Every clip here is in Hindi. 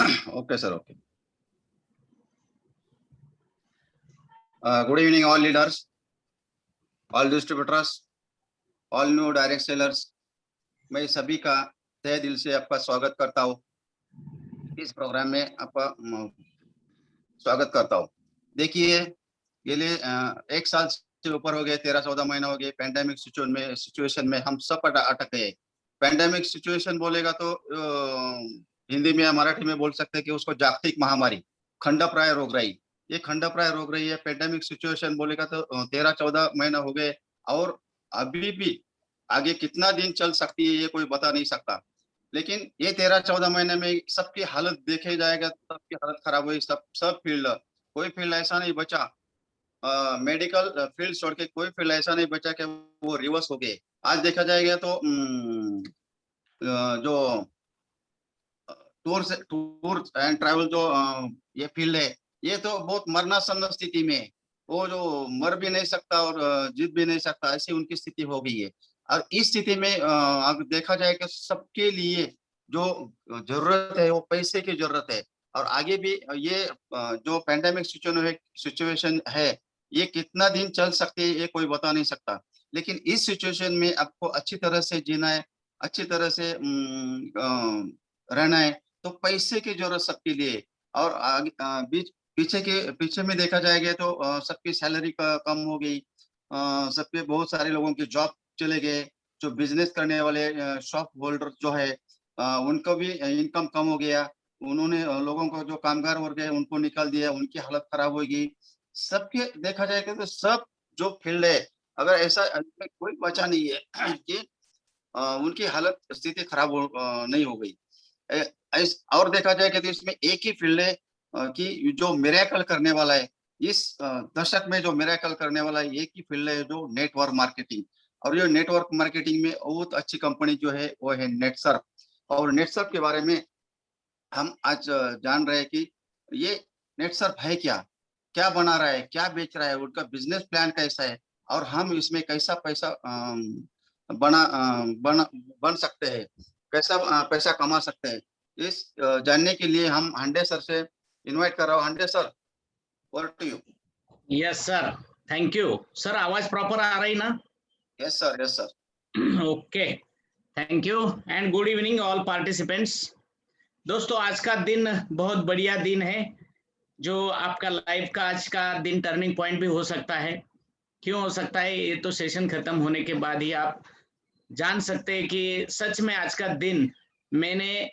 Okay, sir. Okay. Good evening, all leaders, all distributors, all new direct sellers. मैं सभी का तहे दिल से आपका स्वागत करता हूँ। इस प्रोग्राम में आपका स्वागत करता हूँ। देखिए, ये लिए 1 साल से ऊपर हो गए, 13-14 महीने हो गए पैंडेमिक सिचुएशन में हम सब अटक गए। पैंडेमिक सिचुएशन बोलेगा तो हिंदी में या मराठी में बोल सकते हैं कि उसको जागतिक महामारी, खंडप्राय रोगराई। ये खंडप्राय रोगराई है। पैंडेमिक सिचुएशन बोलेगा तो 13-14 महीने हो गए और अभी भी आगे कितना दिन चल सकती है ये कोई बता नहीं सकता। लेकिन ये 13-14 महीने में सबकी हालत देखे जाएगा, सबकी हालत खराब हुई। सब फील्ड, कोई फील्ड ऐसा नहीं बचा, मेडिकल फील्ड छोड़ के कोई फील्ड ऐसा नहीं बचा कि वो रिवर्स हो गए। आज देखा जाएगा तो जो टूर एंड ट्रैवल जो ये फील्ड है, ये तो बहुत मरनासन्न स्थिति में है। वो जो मर भी नहीं सकता और जीत भी नहीं सकता, ऐसी उनकी स्थिति हो गई है। और इस स्थिति में अगर देखा जाए कि सबके लिए जो जरूरत है वो पैसे की जरूरत है। और आगे भी ये जो पैंडेमिक सिचुएशन है, ये कितना दिन चल सकती है ये कोई बता नहीं सकता। लेकिन इस सिचुएशन में आपको अच्छी तरह से जीना है, अच्छी तरह से रहना है, तो पैसे की जरूरत सबके लिए। और आगे पीछे में देखा जाएगा तो सबकी सैलरी कम हो गई, सबके बहुत सारे लोगों की जॉब चले गए। जो बिजनेस करने वाले शॉप होल्डर जो है, उनको भी इनकम कम हो गया। उन्होंने लोगों को जो कामगार वर्ग है उनको निकाल दिया, उनकी हालत खराब हो गई। सबके देखा जाएगा तो सब जो फील्ड है, अगर ऐसा कोई बचा नहीं है कि उनकी हालत स्थिति खराब नहीं हो गई। और देखा जाए कि तो इसमें एक ही फील्ड है कि जो मिरेकल करने वाला है। इस दशक में जो मिरेकल करने वाला है एक ही फील्ड है, जो नेटवर्क मार्केटिंग। और ये नेटवर्क मार्केटिंग में बहुत अच्छी कंपनी जो है वो है नेटसर्फ। और नेटसर्फ के बारे में हम आज जान रहे हैं कि ये नेटसर्फ है क्या, क्या बना रहा है, क्या बेच रहा है, उनका बिजनेस प्लान कैसा है, और हम इसमें कैसा पैसा बना बन सकते हैं, कैसा पैसा कमा सकते हैं। इस जानने के लिए हम हांडे सर से इनवाइट कर रहा हूँ। Hande sir, over to you. Yes sir, thank you sir. आवाज प्रॉपर आ रही ना? Yes sir, yes sir. Okay, thank you and good evening all participants. दोस्तों, आज का दिन बहुत बढ़िया दिन है, जो आपका लाइफ का आज का दिन टर्निंग पॉइंट भी हो सकता है। क्यों हो सकता है? ये तो सेशन खत्म होने के बाद ही आप जान सकते हैं कि सच में आज का दिन मैंने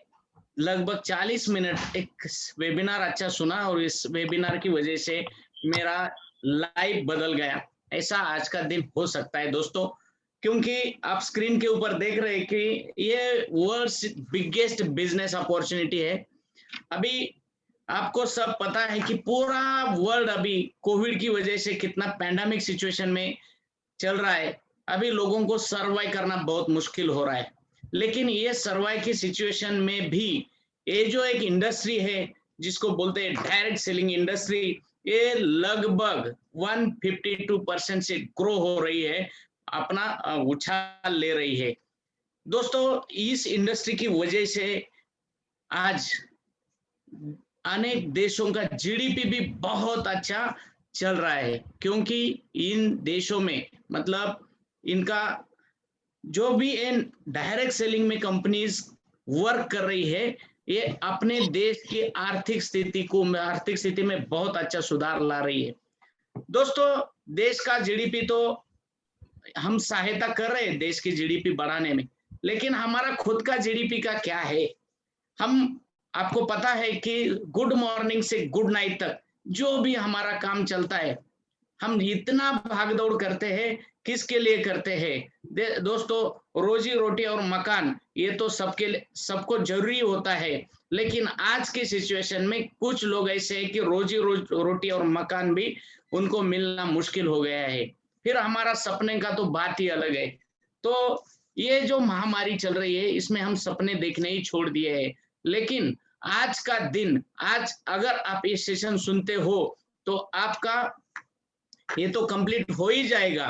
लगभग 40 मिनट एक वेबिनार अच्छा सुना और इस वेबिनार की वजह से मेरा लाइफ बदल गया। ऐसा आज का दिन हो सकता है दोस्तों, क्योंकि आप स्क्रीन के ऊपर देख रहे हैं कि ये वर्ल्ड्स बिगेस्ट बिजनेस अपॉर्चुनिटी है। अभी आपको सब पता है कि पूरा वर्ल्ड अभी कोविड की वजह से कितना पैंडेमिक सिचुएशन में चल रहा है। अभी लोगों को सर्वाइव करना बहुत मुश्किल हो रहा है। लेकिन ये सर्वाइव की सिचुएशन में भी ये जो एक इंडस्ट्री है जिसको बोलते हैं डायरेक्ट सेलिंग इंडस्ट्री, ये लगभग 152% से ग्रो हो रही है, अपना उछाल ले रही है। दोस्तों, इस इंडस्ट्री की वजह से आज अनेक देशों का जीडीपी भी बहुत अच्छा चल रहा है, क्योंकि इन देशों में मतलब इनका जो भी इन डायरेक्ट सेलिंग में कंपनीज वर्क कर रही है, ये अपने देश की आर्थिक स्थिति में बहुत अच्छा सुधार ला रही है। दोस्तों, देश का जीडीपी तो हम सहायता कर रहे हैं देश की जीडीपी बढ़ाने में, लेकिन हमारा खुद का जीडीपी का क्या है? हम आपको पता है कि गुड मॉर्निंग से गुड नाइट तक जो भी हमारा काम चलता है, हम इतना भागदौड़ करते हैं, किसके लिए करते हैं? दोस्तों, रोजी रोटी और मकान ये तो सबको जरूरी होता है, लेकिन आज की सिचुएशन में कुछ लोग ऐसे हैं कि रोटी और मकान भी उनको मिलना मुश्किल हो गया है। फिर हमारा सपने का तो बात ही अलग है। तो ये जो महामारी चल रही है, इसमें हम सपने देखने ही छोड़ दिए हैं। लेकिन आज का दिन, आज अगर आप ये सेशन सुनते हो तो आपका ये तो कंप्लीट हो ही जाएगा,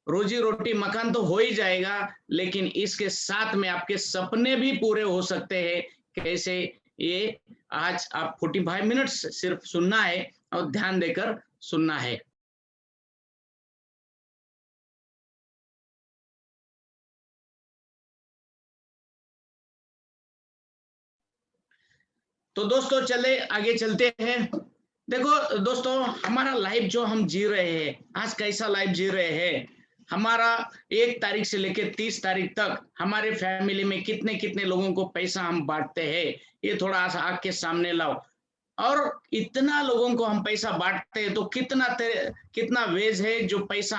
रोजी रोटी मकान तो हो ही जाएगा, लेकिन इसके साथ में आपके सपने भी पूरे हो सकते हैं। कैसे? ये आज आप 45 मिनट्स सिर्फ सुनना है और ध्यान देकर सुनना है। तो दोस्तों चले आगे चलते हैं। देखो दोस्तों, हमारा लाइफ जो हम जी रहे हैं, आज कैसा लाइफ जी रहे हैं, हमारा 1 तारीख से लेकर 30 तारीख तक हमारे फैमिली में कितने कितने लोगों को पैसा हम बांटते हैं, ये थोड़ा सा आग के सामने लाओ। और इतना लोगों को हम पैसा बांटते हैं तो कितना वेज है जो पैसा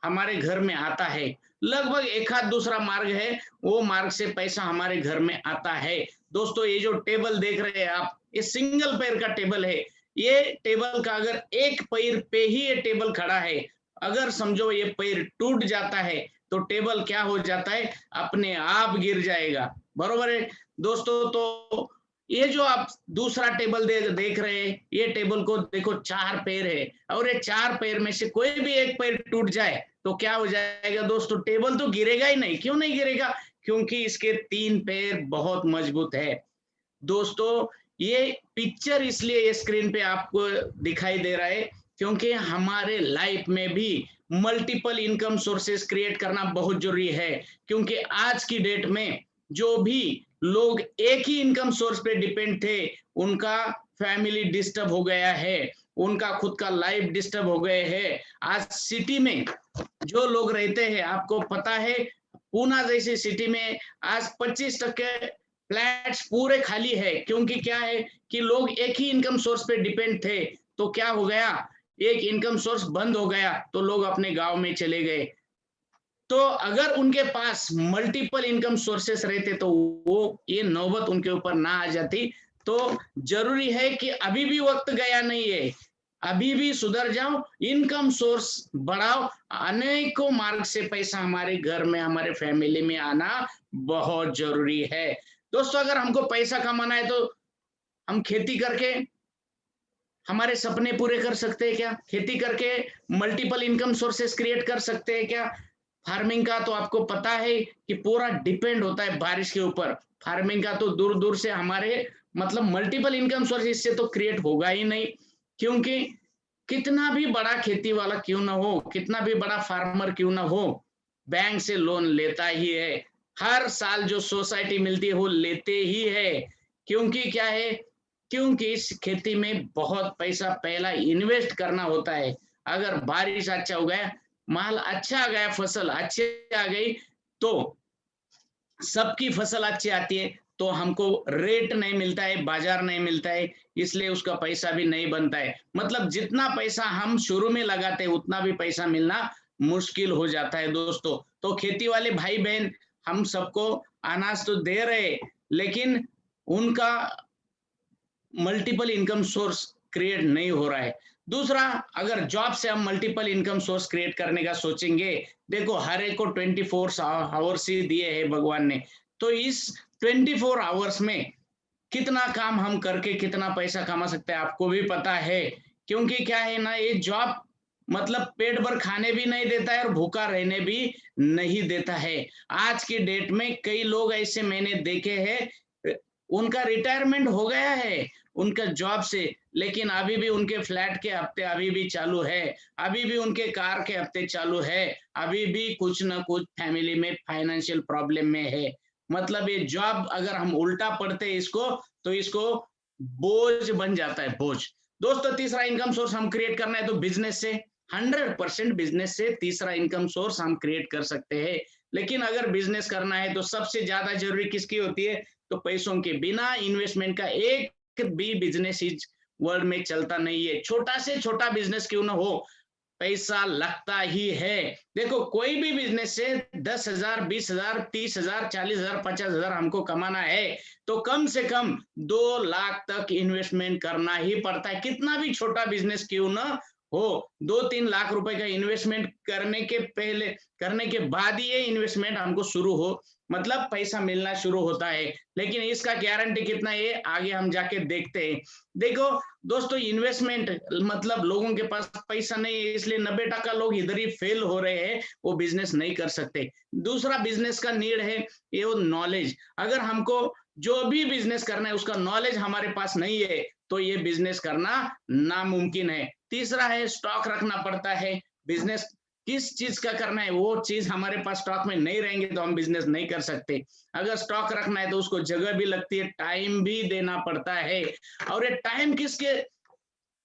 हमारे घर में आता है। लगभग एक आध दूसरा मार्ग है, वो मार्ग से पैसा हमारे घर में आता है। दोस्तों, ये जो टेबल देख रहे हैं आप, ये सिंगल पैर का टेबल है। ये टेबल का अगर एक पैर पे ही ये टेबल खड़ा है, अगर समझो ये पैर टूट जाता है तो टेबल क्या हो जाता है, अपने आप गिर जाएगा। बरोबर है दोस्तों। तो ये जो आप दूसरा टेबल देख रहे हैं, ये टेबल को देखो 4 पैर है, और ये 4 पैर में से कोई भी एक पैर टूट जाए तो क्या हो जाएगा दोस्तों, टेबल तो गिरेगा ही नहीं। क्यों नहीं गिरेगा? क्योंकि इसके 3 पैर बहुत मजबूत है। दोस्तों, ये पिक्चर इसलिए ये स्क्रीन पे आपको दिखाई दे रहा है क्योंकि हमारे लाइफ में भी मल्टीपल इनकम सोर्सेस क्रिएट करना बहुत जरूरी है। क्योंकि आज की डेट में जो भी लोग एक ही इनकम सोर्स पे डिपेंड थे, उनका फैमिली डिस्टर्ब हो गया है, उनका खुद का लाइफ डिस्टर्ब हो गए है। आज सिटी में जो लोग रहते हैं, आपको पता है पूना जैसी सिटी में आज 25% फ्लैट्स पूरे खाली है। क्योंकि क्या है कि लोग एक ही इनकम सोर्स पे डिपेंड थे, तो क्या हो गया, एक इनकम सोर्स बंद हो गया तो लोग अपने गांव में चले गए। तो अगर उनके पास मल्टीपल इनकम सोर्सेस रहते तो वो ये नौबत उनके ऊपर ना आ जाती। तो जरूरी है कि अभी भी वक्त गया नहीं है, अभी भी सुधर जाओ, इनकम सोर्स बढ़ाओ। अनेकों मार्ग से पैसा हमारे घर में, हमारे फैमिली में आना बहुत जरूरी है। दोस्तों, अगर हमको पैसा कमाना है तो हम खेती करके हमारे सपने पूरे कर सकते हैं क्या? खेती करके मल्टीपल इनकम सोर्सेस क्रिएट कर सकते हैं क्या? फार्मिंग का तो आपको पता है कि पूरा डिपेंड होता है बारिश के ऊपर। फार्मिंग का तो दूर दूर से हमारे मतलब मल्टीपल इनकम सोर्स इससे तो क्रिएट होगा ही नहीं। क्योंकि कितना भी बड़ा खेती वाला क्यों ना हो, कितना भी बड़ा फार्मर क्यों ना हो, बैंक से लोन लेता ही है। हर साल जो सोसाइटी मिलती है वो लेते ही है। क्योंकि क्या है, क्योंकि इस खेती में बहुत पैसा पहला इन्वेस्ट करना होता है। अगर बारिश अच्छा हो गया, माल अच्छा आ गया, फसल अच्छी आ गई, तो सबकी फसल अच्छी आती है तो हमको रेट नहीं मिलता है, बाजार नहीं मिलता है, इसलिए उसका पैसा भी नहीं बनता है। मतलब जितना पैसा हम शुरू में लगाते हैं उतना भी पैसा मिलना मुश्किल हो जाता है दोस्तों। तो खेती वाले भाई बहन हम सबको अनाज तो दे रहे, लेकिन उनका मल्टीपल इनकम सोर्स क्रिएट नहीं हो रहा है। दूसरा, अगर जॉब से हम मल्टीपल इनकम सोर्स क्रिएट करने का सोचेंगे, देखो हर एक को 24 आवर्स ही दिए हैं भगवान ने, तो इस 24 आवर्स में कितना काम हम करके कितना पैसा कमा सकते हैं आपको भी पता है। क्योंकि क्या है ना, ये जॉब मतलब पेट भर खाने भी नहीं देता है और भूखा रहने भी नहीं देता है। आज की डेट में कई लोग ऐसे मैंने देखे हैं, उनका रिटायरमेंट हो गया है उनका जॉब से, लेकिन अभी भी उनके फ्लैट के हफ्ते अभी भी चालू है, अभी भी उनके कार के हफ्ते चालू है, अभी भी कुछ ना कुछ फैमिली में फाइनेंशियल प्रॉब्लम में है। मतलब ये जॉब अगर हम उल्टा पढ़ते हैं इसको, तो इसको बोझ बन जाता है, बोझ। दोस्तों, तीसरा इनकम सोर्स हम क्रिएट करना है तो बिजनेस से, 100% बिजनेस से तीसरा इनकम सोर्स हम क्रिएट कर सकते हैं। लेकिन अगर बिजनेस करना है तो सबसे ज्यादा जरूरी किसकी होती है, तो पैसों के बिना इन्वेस्टमेंट का एक भी बिजनेस इस वर्ल्ड में चलता नहीं है। छोटा से छोटा बिजनेस क्यों ना हो, पैसा लगता ही है। देखो कोई भी बिजनेस से 10,000, 20,000, 30,000, 40,000, 50,000 हमको कमाना है तो कम से कम 2 लाख तक इन्वेस्टमेंट करना ही पड़ता है। कितना भी छोटा बिजनेस क्यों ना हो, 2-3 लाख रुपए का इन्वेस्टमेंट करने के बाद ही ये इन्वेस्टमेंट हमको शुरू हो, मतलब पैसा मिलना शुरू होता है। लेकिन इसका गारंटी कितना है, आगे हम जाके देखते हैं। देखो दोस्तों, इन्वेस्टमेंट मतलब लोगों के पास पैसा नहीं है, इसलिए 90% लोग इधर ही फेल हो रहे हैं, वो बिजनेस नहीं कर सकते। दूसरा बिजनेस का नीड है ये नॉलेज। अगर हमको जो भी बिजनेस करना है उसका नॉलेज हमारे पास नहीं है तो ये बिजनेस करना नामुमकिन है। तीसरा है स्टॉक रखना पड़ता है। बिजनेस किस चीज का करना है वो चीज हमारे पास स्टॉक में नहीं रहेंगे तो हम बिजनेस नहीं कर सकते। अगर स्टॉक रखना है तो उसको जगह भी लगती है, टाइम भी देना पड़ता है। और ये टाइम किसके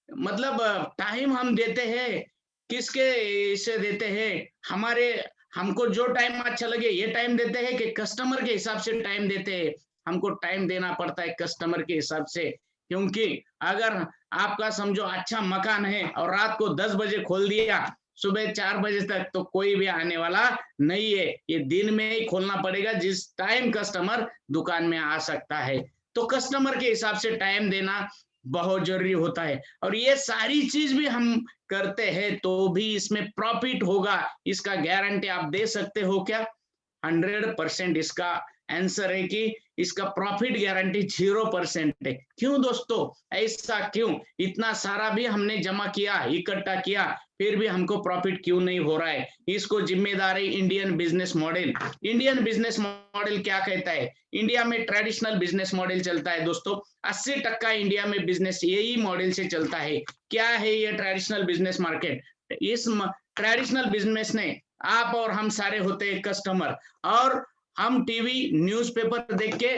मतलब टाइम हम देते हैं किसके इसे देते हैं, हमारे हमको जो टाइम अच्छा लगे ये टाइम देते हैं कि कस्टमर के हिसाब से टाइम देते हैं। हमको टाइम देना पड़ता है कस्टमर के हिसाब से, क्योंकि अगर आपका समझो अच्छा मकान है और रात को 10 बजे खोल दिया सुबह 4 बजे तक तो कोई भी आने वाला नहीं है। ये दिन में ही खोलना पड़ेगा जिस टाइम कस्टमर दुकान में आ सकता है। तो कस्टमर के हिसाब से टाइम देना बहुत जरूरी होता है। और ये सारी चीज भी हम करते हैं तो भी इसमें प्रॉफिट होगा, इसका गारंटी आप दे सकते हो क्या? 100% इसका आंसर है कि इसका प्रॉफिट गारंटी 0% है। क्यों दोस्तों, ऐसा क्यों? इतना सारा भी हमने जमा किया, इकट्ठा किया, फिर भी हमको प्रॉफिट क्यों नहीं हो रहा है? इसको जिम्मेदारी Indian business model. Indian business model क्या कहता है? इंडिया में ट्रेडिशनल बिजनेस मॉडल चलता है दोस्तों। 80% इंडिया में बिजनेस यही मॉडल से चलता है। क्या है ये ट्रेडिशनल बिजनेस मार्केट? इस ट्रेडिशनल बिजनेस ने आप और हम सारे होते हैं कस्टमर, और हम टीवी न्यूज़पेपर देख के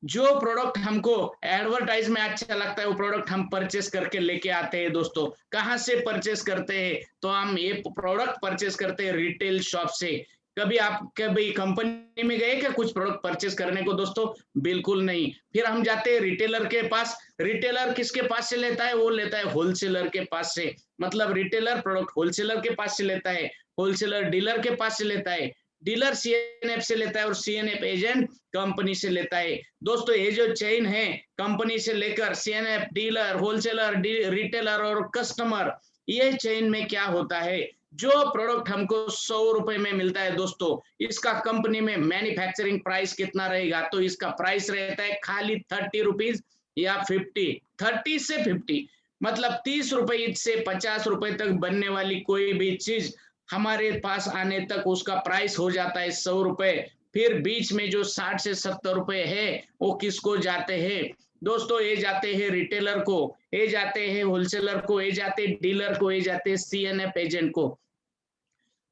जो प्रोडक्ट हमको एडवर्टाइज में अच्छा लगता है वो प्रोडक्ट हम परचेस करके लेके आते हैं दोस्तों। कहाँ से परचेस करते हैं? तो हम ये प्रोडक्ट परचेस करते हैं रिटेल शॉप से। कभी आप कभी कंपनी में गए क्या कुछ प्रोडक्ट परचेस करने को दोस्तों? बिल्कुल नहीं। फिर हम जाते हैं रिटेलर के पास। रिटेलर किसके पास से लेता है? वो लेता है होलसेलर के पास से। मतलब रिटेलर प्रोडक्ट होलसेलर के पास से लेता है, होलसेलर डीलर के पास से लेता है, डीलर सीएनएफ से लेता है और सीएनएफ एजेंट कंपनी से लेता है। दोस्तों ये जो चेन है कंपनी से लेकर सीएनएफ, डीलर, होलसेलर, रिटेलर और कस्टमर, ये चेन में क्या होता है? जो प्रोडक्ट हमको 100 रुपए में मिलता है दोस्तों, इसका कंपनी में मैन्युफैक्चरिंग प्राइस कितना रहेगा? तो इसका प्राइस रहता है खाली 30 रुपीज या 50, 30 से 50, मतलब 30 रुपए से 50 रुपए तक बनने वाली कोई भी चीज हमारे पास आने तक उसका प्राइस हो जाता है 100 रुपए। फिर बीच में जो 60 से 70 रुपए है वो किसको जाते हैं दोस्तों? ये जाते हैं रिटेलर को, ये जाते हैं होलसेलर को, ये जाते हैं डीलर को, ये जाते हैं सीएनएफ एजेंट को।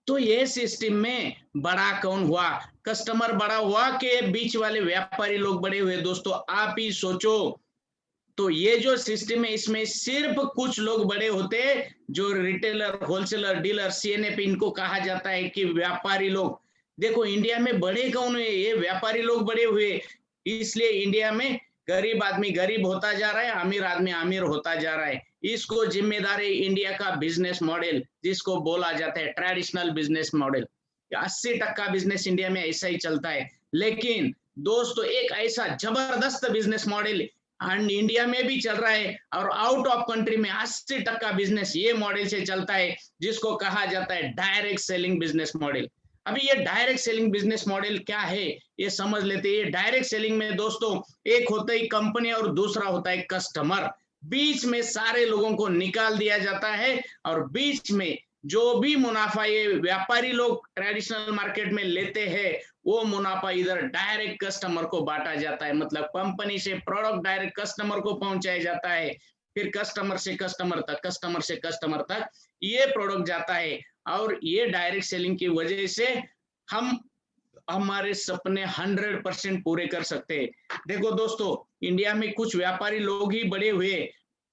तो ये सिस्टम में बड़ा कौन हुआ? कस्टमर बड़ा हुआ कि बीच वाले व्यापारी लोग बड़े हुए? दोस्तों आप ही सोचो। तो ये जो सिस्टम है इसमें सिर्फ कुछ लोग बड़े होते हैं, जो रिटेलर, होलसेलर, डीलर, सीएनएफ इनको कहा जाता है कि व्यापारी लोग। देखो इंडिया में बड़े कौन है? ये व्यापारी लोग बड़े हुए। इसलिए इंडिया में गरीब आदमी गरीब होता जा रहा है, अमीर आदमी अमीर होता जा रहा है। इसको जिम्मेदारी इंडिया का बिजनेस मॉडल, जिसको बोला जाता है traditional business model. 80% business India में ऐसा ही चलता है। लेकिन दोस्तों एक ऐसा जबरदस्त बिजनेस मॉडल एंड इंडिया में भी चल रहा है और आउट ऑफ कंट्री में 80% बिजनेस ये मॉडल से चलता है, जिसको कहा जाता है डायरेक्ट सेलिंग बिजनेस मॉडल। अभी ये डायरेक्ट सेलिंग बिजनेस मॉडल क्या है ये समझ लेते हैं। डायरेक्ट सेलिंग में दोस्तों एक होता है कंपनी और दूसरा होता है कस्टमर। बीच में सारे लोगों को निकाल दिया जाता है और बीच में जो भी मुनाफा ये व्यापारी लोग ट्रेडिशनल मार्केट में लेते हैं वो मुनाफा इधर डायरेक्ट कस्टमर को बांटा जाता है। मतलब कंपनी से प्रोडक्ट डायरेक्ट कस्टमर को पहुंचाया जाता है, फिर कस्टमर से कस्टमर तक, कस्टमर से कस्टमर तक ये प्रोडक्ट जाता है। और ये डायरेक्ट सेलिंग की वजह से हम हमारे सपने 100% पूरे कर सकते हैं। देखो दोस्तों इंडिया में कुछ व्यापारी लोग ही बड़े हुए,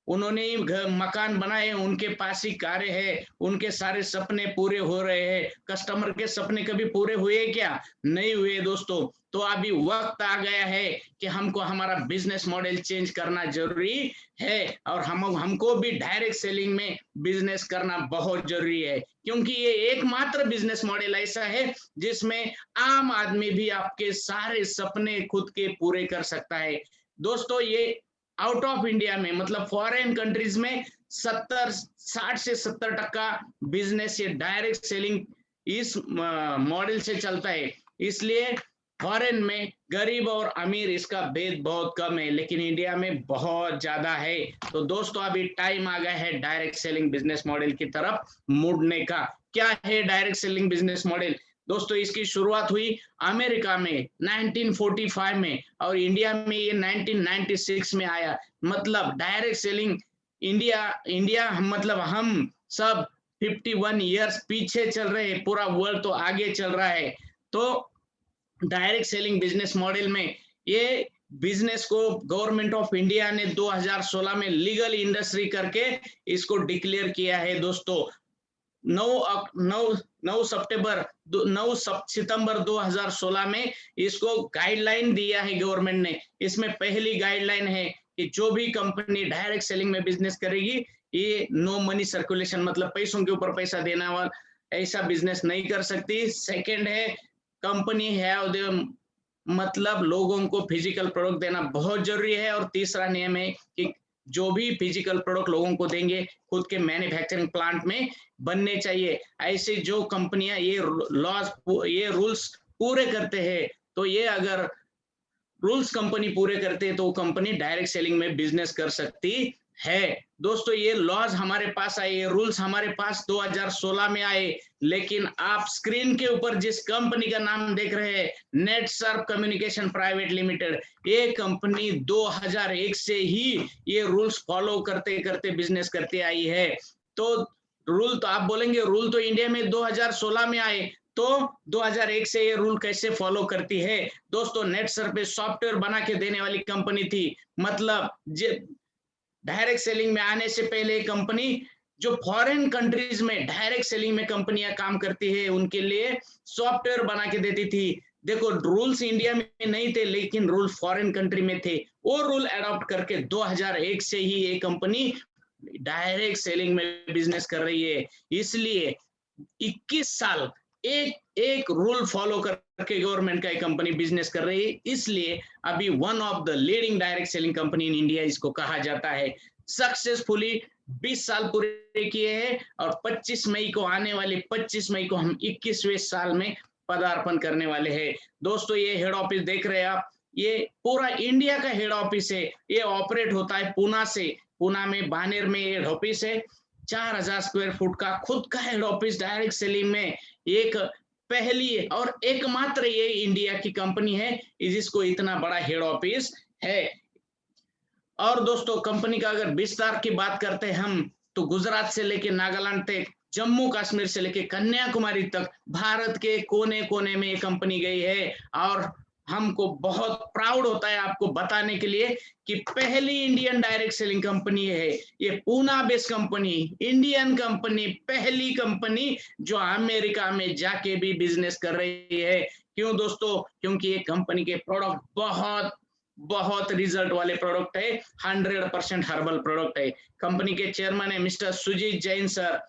उन्होंने ही मकान बनाए, उनके पास ही कारें है, उनके सारे सपने पूरे हो रहे हैं। कस्टमर के सपने कभी पूरे हुए क्या? नहीं हुए दोस्तों। तो अभी वक्त आ गया है कि हमको हमारा बिजनेस मॉडल चेंज करना जरूरी है और हमको भी डायरेक्ट सेलिंग में बिजनेस करना बहुत जरूरी है, क्योंकि ये एकमात्र बिजनेस मॉडल ऐसा है जिसमें आम आदमी भी आपके सारे सपने खुद के पूरे कर सकता है। दोस्तों ये आउट ऑफ इंडिया में मतलब फॉरेन कंट्रीज में 60 से 70% बिजनेस ये डायरेक्ट सेलिंग इस मॉडल से चलता है। इसलिए फॉरेन में गरीब और अमीर इसका भेद बहुत कम है, लेकिन इंडिया में बहुत ज्यादा है। तो दोस्तों अभी टाइम आ गया है डायरेक्ट सेलिंग बिजनेस मॉडल की तरफ मुड़ने का। क्या है डायरेक्ट सेलिंग बिजनेस मॉडल? दोस्तों इसकी शुरुआत हुई अमेरिका में 1945 में और इंडिया में ये 1996 में आया। मतलब डायरेक्ट सेलिंग इंडिया इंडिया मतलब हम सब 51 इयर्स पीछे चल रहे हैं, पूरा वर्ल्ड तो आगे चल रहा है। तो डायरेक्ट सेलिंग बिजनेस मॉडल में ये बिजनेस को गवर्नमेंट ऑफ इंडिया ने 2016 में लीगल इंडस्ट्री करके इसको डिक्लेयर किया है। दोस्तों 9 सितंबर 2016 में इसको गाइडलाइन दिया है गवर्नमेंट ने। इसमें पहली गाइडलाइन है कि जो भी कंपनी डायरेक्ट सेलिंग में बिजनेस करेगी ये नो मनी सर्कुलेशन मतलब पैसों के ऊपर पैसा देना वाला ऐसा बिजनेस नहीं कर सकती। सेकंड है कंपनी है मतलब लोगों को फिजिकल प्रोडक्ट देना बहुत जरूरी है। और तीसरा नियम है कि जो भी फिजिकल प्रोडक्ट लोगों को देंगे खुद के मैन्युफैक्चरिंग प्लांट में बनने चाहिए। ऐसे जो कंपनियां ये रूल्स पूरे करते हैं तो ये अगर रूल्स कंपनी पूरे करते हैं तो कंपनी डायरेक्ट सेलिंग में बिजनेस कर सकती है। दोस्तों ये लॉज हमारे पास आए, ये रूल्स हमारे पास 2016 में आए, लेकिन आप स्क्रीन के ऊपर जिस कंपनी का नाम देख रहे हैं नेटसर्फ कम्युनिकेशन प्राइवेट लिमिटेड, ये कंपनी 2001 से ही ये रूल्स फॉलो करते करते बिजनेस करते आई है। तो रूल तो आप बोलेंगे रूल तो इंडिया में 2016 में आए तो 2001 से ये रूल कैसे फॉलो करती है। दोस्तों नेटसर्फ पे सॉफ्टवेयर बना के देने वाली कंपनी थी। मतलब डायरेक्ट सेलिंग में आने से पहले कंपनी जो फॉरेन कंट्रीज में डायरेक्ट सेलिंग में कंपनियां काम करती है उनके लिए सॉफ्टवेयर बना के देती थी। देखो रूल्स इंडिया में नहीं थे लेकिन रूल फॉरेन कंट्री में थे। वो रूल अडॉप्ट करके 2001 से ही ये कंपनी डायरेक्ट सेलिंग में बिजनेस कर रही है। इसलिए 21 साल एक रूल फॉलो करके गवर्नमेंट का कंपनी बिजनेस कर रही है। इसलिए अभी one of the leading direct selling company in India इसको कहा जाता है। सक्सेसफुली 20 साल पूरे किए हैं और 25 मई को आने वाले 25 मई को हम 21वें साल में पदार्पण करने वाले हैं। दोस्तों ये हेड ऑफिस देख रहे हैं आप, ये पूरा इंडिया का हेड ऑफिस है। ये ऑपरेट होता है पुणे से। पुणे में बानेर में हेड ऑफिस है। 4000 स्क्वायर फुट का खुद का हेड ऑफिस डायरेक्ट सेलिंग में एक पहली और एकमात्र ये इंडिया की कंपनी है जिसको इतना बड़ा हेड ऑफिस है। और दोस्तों कंपनी का अगर विस्तार की बात करते हैं हम तो गुजरात से लेके नागालैंड तक, जम्मू कश्मीर से लेके कन्याकुमारी तक भारत के कोने कोने में ये कंपनी गई है। और हमको बहुत प्राउड होता है आपको बताने के लिए कि पहली इंडियन डायरेक्ट सेलिंग कंपनी है ये, Pune based company, Indian company, पहली कंपनी जो अमेरिका में जाके भी बिजनेस कर रही है। क्यों दोस्तों? क्योंकि ये कंपनी के प्रोडक्ट बहुत रिजल्ट वाले प्रोडक्ट है, 100% हर्बल प्रोडक्ट है। कंपनी के चेयरमैन है मिस्टर सुजीत जैन सर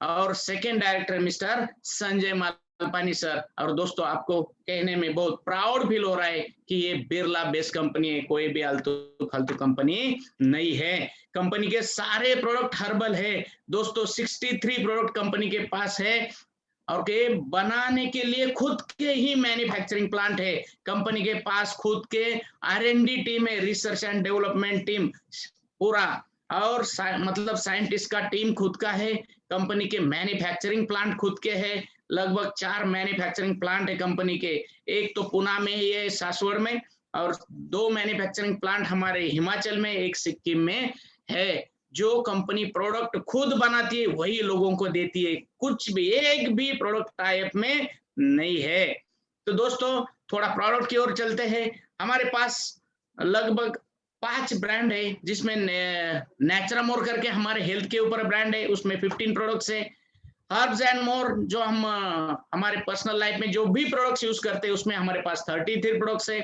और second director mister Sanjay Malpani sir. और दोस्तों आपको कहने में बहुत प्राउड फील हो रहा है कि ये बिरला बेस्ड कंपनी है, कोई भी आलतू फालतू कंपनी नहीं है। कंपनी के सारे प्रोडक्ट हर्बल है। दोस्तों 63 प्रोडक्ट कंपनी के पास है और के बनाने के लिए खुद के ही मैन्युफैक्चरिंग प्लांट है। कंपनी के पास खुद के R&D टीम है, रिसर्च एंड डेवलपमेंट टीम पूरा, और मतलब साइंटिस्ट का टीम खुद का है। कंपनी के मैन्युफैक्चरिंग प्लांट खुद के है। लगभग 4 मैन्युफैक्चरिंग प्लांट है कंपनी के। एक तो पुणे में ही है सासवड़ में, और 2 मैन्युफैक्चरिंग प्लांट हमारे हिमाचल में, एक सिक्किम में है। जो कंपनी प्रोडक्ट खुद बनाती है वही लोगों को देती है, कुछ भी एक भी प्रोडक्ट टाइप में नहीं है। तो दोस्तों थोड़ा प्रोडक्ट की ओर चलते हैं। हमारे पास लगभग 5 ब्रांड है जिसमें नेचुरामोर करके हमारे हेल्थ के ऊपर ब्रांड है, उसमें 15 प्रोडक्ट्स है। हर्ब्स एंड मोर जो हम हमारे पर्सनल लाइफ में जो भी प्रोडक्ट्स यूज करते हैं उसमें हमारे पास 33 प्रोडक्ट्स है।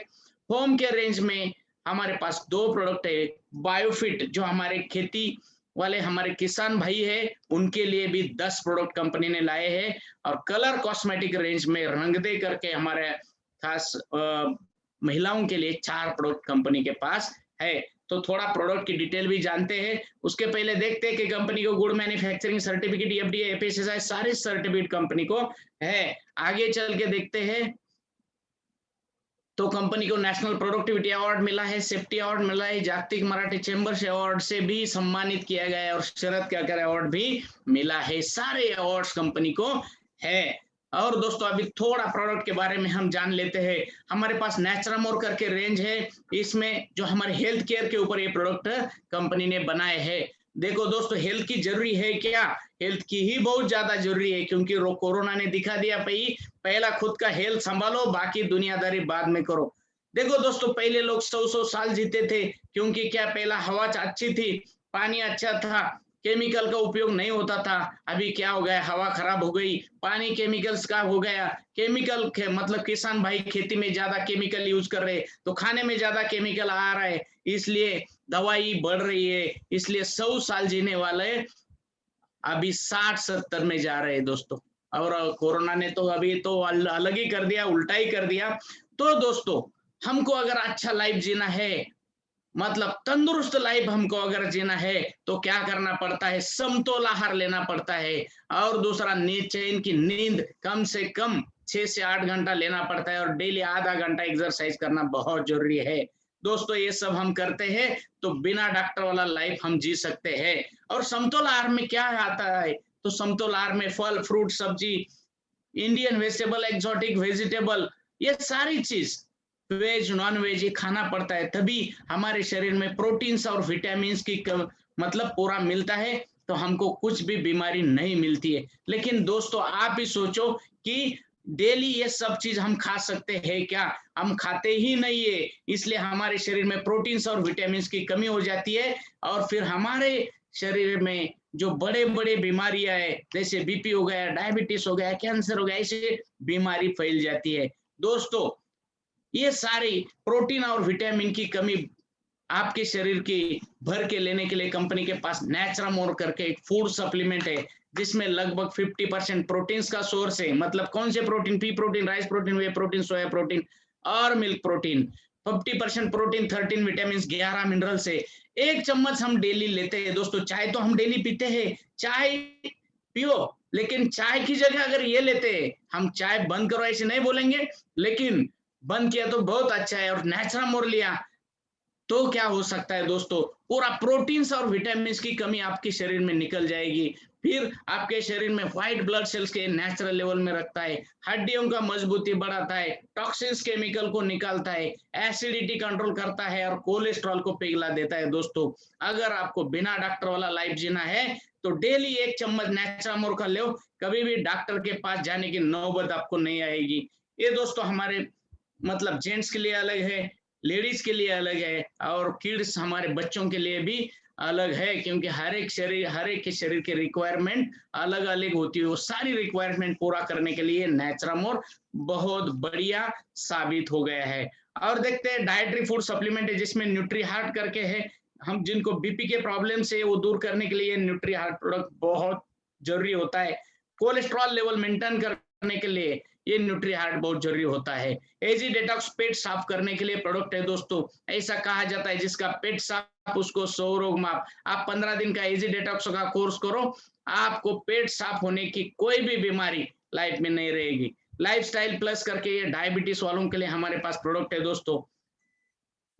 होम के रेंज में हमारे पास 2 प्रोडक्ट है। बायोफिट जो हमारे खेती वाले हमारे किसान भाई है उनके लिए भी 10 प्रोडक्ट कंपनी ने लाए हैं। और कलर कॉस्मेटिक रेंज में रंग दे करके हमारे खास महिलाओं के लिए 4 प्रोडक्ट कंपनी के पास है। तो थोड़ा प्रोडक्ट की डिटेल भी जानते हैं। उसके पहले देखते हैं कि कंपनी को good manufacturing certificate, FDA, FSSAI सारे सर्टिफिकेट कंपनी को है। आगे चल के देखते हैं तो कंपनी को नेशनल प्रोडक्टिविटी अवार्ड मिला है, सेफ्टी अवार्ड मिला है, जागतिक मराठी चैम्बर्स अवार्ड से भी सम्मानित किया गया है और शरद काकर अवार्ड भी मिला है। सारे अवार्ड्स कंपनी को है। और दोस्तों अभी थोड़ा प्रोडक्ट के बारे में हम जान लेते हैं। हमारे पास नेचुरामोर करके रेंज है, इसमें जो हमारे हेल्थ केयर के ऊपर ये प्रोडक्ट कंपनी ने बनाए हैं। देखो दोस्तों, हेल्थ की जरूरी है क्या? हेल्थ की ही बहुत ज्यादा जरूरी है, क्योंकि कोरोना ने दिखा दिया भाई, पहला खुद का हेल्थ संभालो, बाकी दुनियादारी बाद में करो। देखो दोस्तों, पहले लोग 100-100 साल जीते थे, क्योंकि क्या, पहला हवा अच्छी थी, पानी अच्छा था, केमिकल का उपयोग नहीं होता था। अभी क्या हो गया, हवा खराब हो गई, पानी केमिकल्स का हो गया, केमिकल मतलब किसान भाई खेती में ज्यादा केमिकल यूज कर रहे, तो खाने में ज्यादा केमिकल आ रहा है, इसलिए दवाई बढ़ रही है, इसलिए 100 साल जीने वाले अभी 60-70 में जा रहे हैं दोस्तों। और कोरोना ने तो अभी तो अलग ही कर दिया, उल्टा ही कर दिया। तो दोस्तों, हमको अगर अच्छा लाइफ जीना है, मतलब तंदुरुस्त लाइफ हमको अगर जीना है, तो क्या करना पड़ता है? समतोल आहार लेना पड़ता है। और दूसरा, नींद, चैन की नींद कम से कम 6 से 8 घंटा लेना पड़ता है, और डेली आधा घंटा एक्सरसाइज करना बहुत जरूरी है। दोस्तों, ये सब हम करते हैं तो बिना डॉक्टर वाला लाइफ हम जी सकते हैं। और समतोल आहार में क्या आता है? तो समतोल आहार में फल, फ्रूट, सब्जी, इंडियन वेजिटेबल, एक्सोटिक वेजिटेबल, ये सारी चीज, वेज नॉन वेज, ये खाना पड़ता है, तभी हमारे शरीर में प्रोटीन्स और विटामिन की मतलब पूरा मिलता है, तो हमको कुछ भी बीमारी नहीं मिलती है। लेकिन दोस्तों, आप ही सोचो कि डेली ये सब चीज हम खा सकते हैं क्या? हम खाते ही नहीं है, इसलिए हमारे शरीर में प्रोटीन्स और विटामिन की कमी हो जाती है, और फिर हमारे शरीर में जो बड़े बड़े बीमारियां है, जैसे बीपी हो गया, डायबिटीज हो गया, कैंसर हो गया, ऐसे बीमारी फैल जाती है। दोस्तों, ये सारी प्रोटीन और विटामिन की कमी आपके शरीर की भर के लेने के लिए कंपनी के पास नेचुरामोर करके एक फूड सप्लीमेंट है, जिसमें लगभग 50% प्रोटीन्स का सोर्स है। मतलब कौन से protein? Pea protein, rice protein, whey protein, soya protein और milk protein. 50% protein, 13 vitamin, 11 mineral से एक चम्मच हम डेली लेते हैं। दोस्तों, चाय तो हम डेली पीते हैं, चाय पियो, लेकिन चाय की जगह अगर ये लेते हैं, हम चाय बंद करो ऐसे नहीं बोलेंगे, लेकिन बंद किया तो बहुत अच्छा है, और नेचुरामोर लिया तो क्या हो सकता है दोस्तों? पूरा प्रोटीन्स और विटामिन की कमी आपके शरीर में निकल जाएगी। फिर आपके शरीर में व्हाइट ब्लड सेल्स के नेचुरल लेवल में रखता है, हड्डियों का मजबूती बढ़ाता है, टॉक्सिन्स केमिकल को निकालता है, एसिडिटी कंट्रोल करता है, और कोलेस्ट्रॉल को पिघला देता है। दोस्तों, अगर आपको बिना डॉक्टर वाला लाइफ जीना है, तो डेली 1 चम्मच नेचुरामोर का लो, कभी भी डॉक्टर के पास जाने की नौबत आपको नहीं आएगी। ये दोस्तों हमारे मतलब जेंट्स के लिए अलग है, लेडीज के लिए अलग है, और किड्स हमारे बच्चों के लिए भी अलग है, क्योंकि हर एक के शरीर के रिक्वायरमेंट अलग अलग होती है। वो सारी रिक्वायरमेंट पूरा करने के लिए नेचुरामोर बहुत बढ़िया साबित हो गया है। और देखते हैं डाइटरी फूड सप्लीमेंट है, जिसमें न्यूट्री हार्ट करके है। हम जिनको बीपी के प्रॉब्लम से वो दूर करने के लिए न्यूट्री हार्ट प्रोडक्ट बहुत जरूरी होता है। कोलेस्ट्रॉल लेवल मेंटेन करने के लिए ये न्यूट्री हार्ट बहुत जरूरी होता है। एजी डिटॉक्स, पेट साफ करने के लिए प्रोडक्ट है दोस्तों। ऐसा कहा जाता है जिसका पेट साफ उसको 100 रोग माफ। आप 15 दिन का एजी डिटॉक्स का कोर्स करो, आपको पेट साफ होने की कोई भी बीमारी लाइफ में नहीं रहेगी। लाइफस्टाइल प्लस करके ये डायबिटीज वालों के लिए हमारे पास प्रोडक्ट है दोस्तों।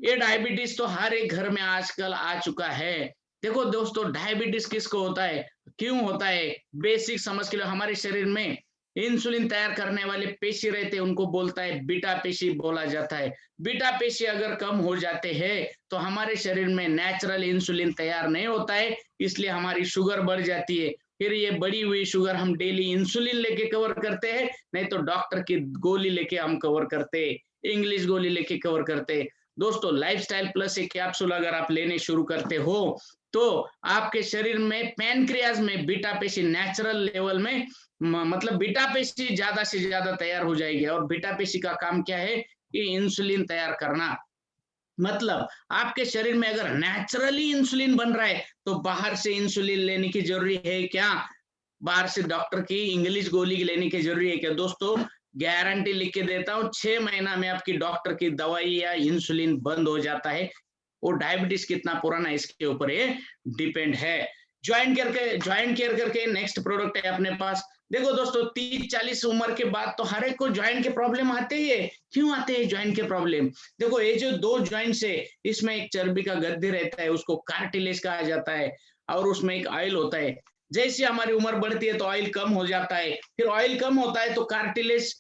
ये डायबिटीज तो हर एक घर में आजकल आ चुका है। देखो दोस्तों, डायबिटीज किसको होता है, क्यों होता है? बेसिक समझ के लिए, हमारे शरीर में इंसुलिन तैयार करने वाले पेशी रहते हैं, उनको बोलता है बीटा पेशी बोला जाता है। बीटा पेशी अगर कम हो जाते हैं, तो हमारे शरीर में नेचुरल इंसुलिन तैयार नहीं होता है, इसलिए हमारी शुगर बढ़ जाती है। फिर ये बढ़ी हुई शुगर हम डेली इंसुलिन लेके कवर करते हैं, नहीं तो डॉक्टर की गोली लेके हम कवर करते हैं, इंग्लिश गोली लेके कवर करते हैं। दोस्तों, लाइफस्टाइल प्लस एक कैप्सूल अगर आप लेने शुरू करते हो, तो आपके शरीर में पैनक्रियाज में बीटा पेशी नेचुरल लेवल में मतलब बीटा पेशी ज्यादा से ज्यादा तैयार हो जाएगी। और बीटा पेशी का काम क्या है? कि इंसुलिन तैयार करना। मतलब आपके शरीर में अगर नेचुरली इंसुलिन बन रहा है, तो बाहर से इंसुलिन लेने की जरूरी है क्या? बाहर से डॉक्टर की इंग्लिश गोली लेने की जरूरी है क्या? दोस्तों, गारंटी लिख के देता हूँ, 6 महीना में आपकी डॉक्टर की दवाई या इंसुलिन बंद हो जाता है। वो डायबिटीज कितना पुराना है इसके ऊपर ये डिपेंड है। ज्वाइंट केयर करके नेक्स्ट प्रोडक्ट है अपने पास। देखो दोस्तों, 30-40 उम्र के बाद तो हर एक को ज्वाइंट के प्रॉब्लम आते ही है। क्यों आते हैं ज्वाइंट के प्रॉब्लम? देखो, ये जो 2 ज्वाइंट्स है, इसमें एक चर्बी का गद्दे रहता है, उसको कार्टिलेज कहा जाता है, और उसमें एक ऑयल होता है। जैसे हमारी उम्र बढ़ती है तो ऑयल कम हो जाता है, फिर ऑयल कम होता है तो कार्टिलेज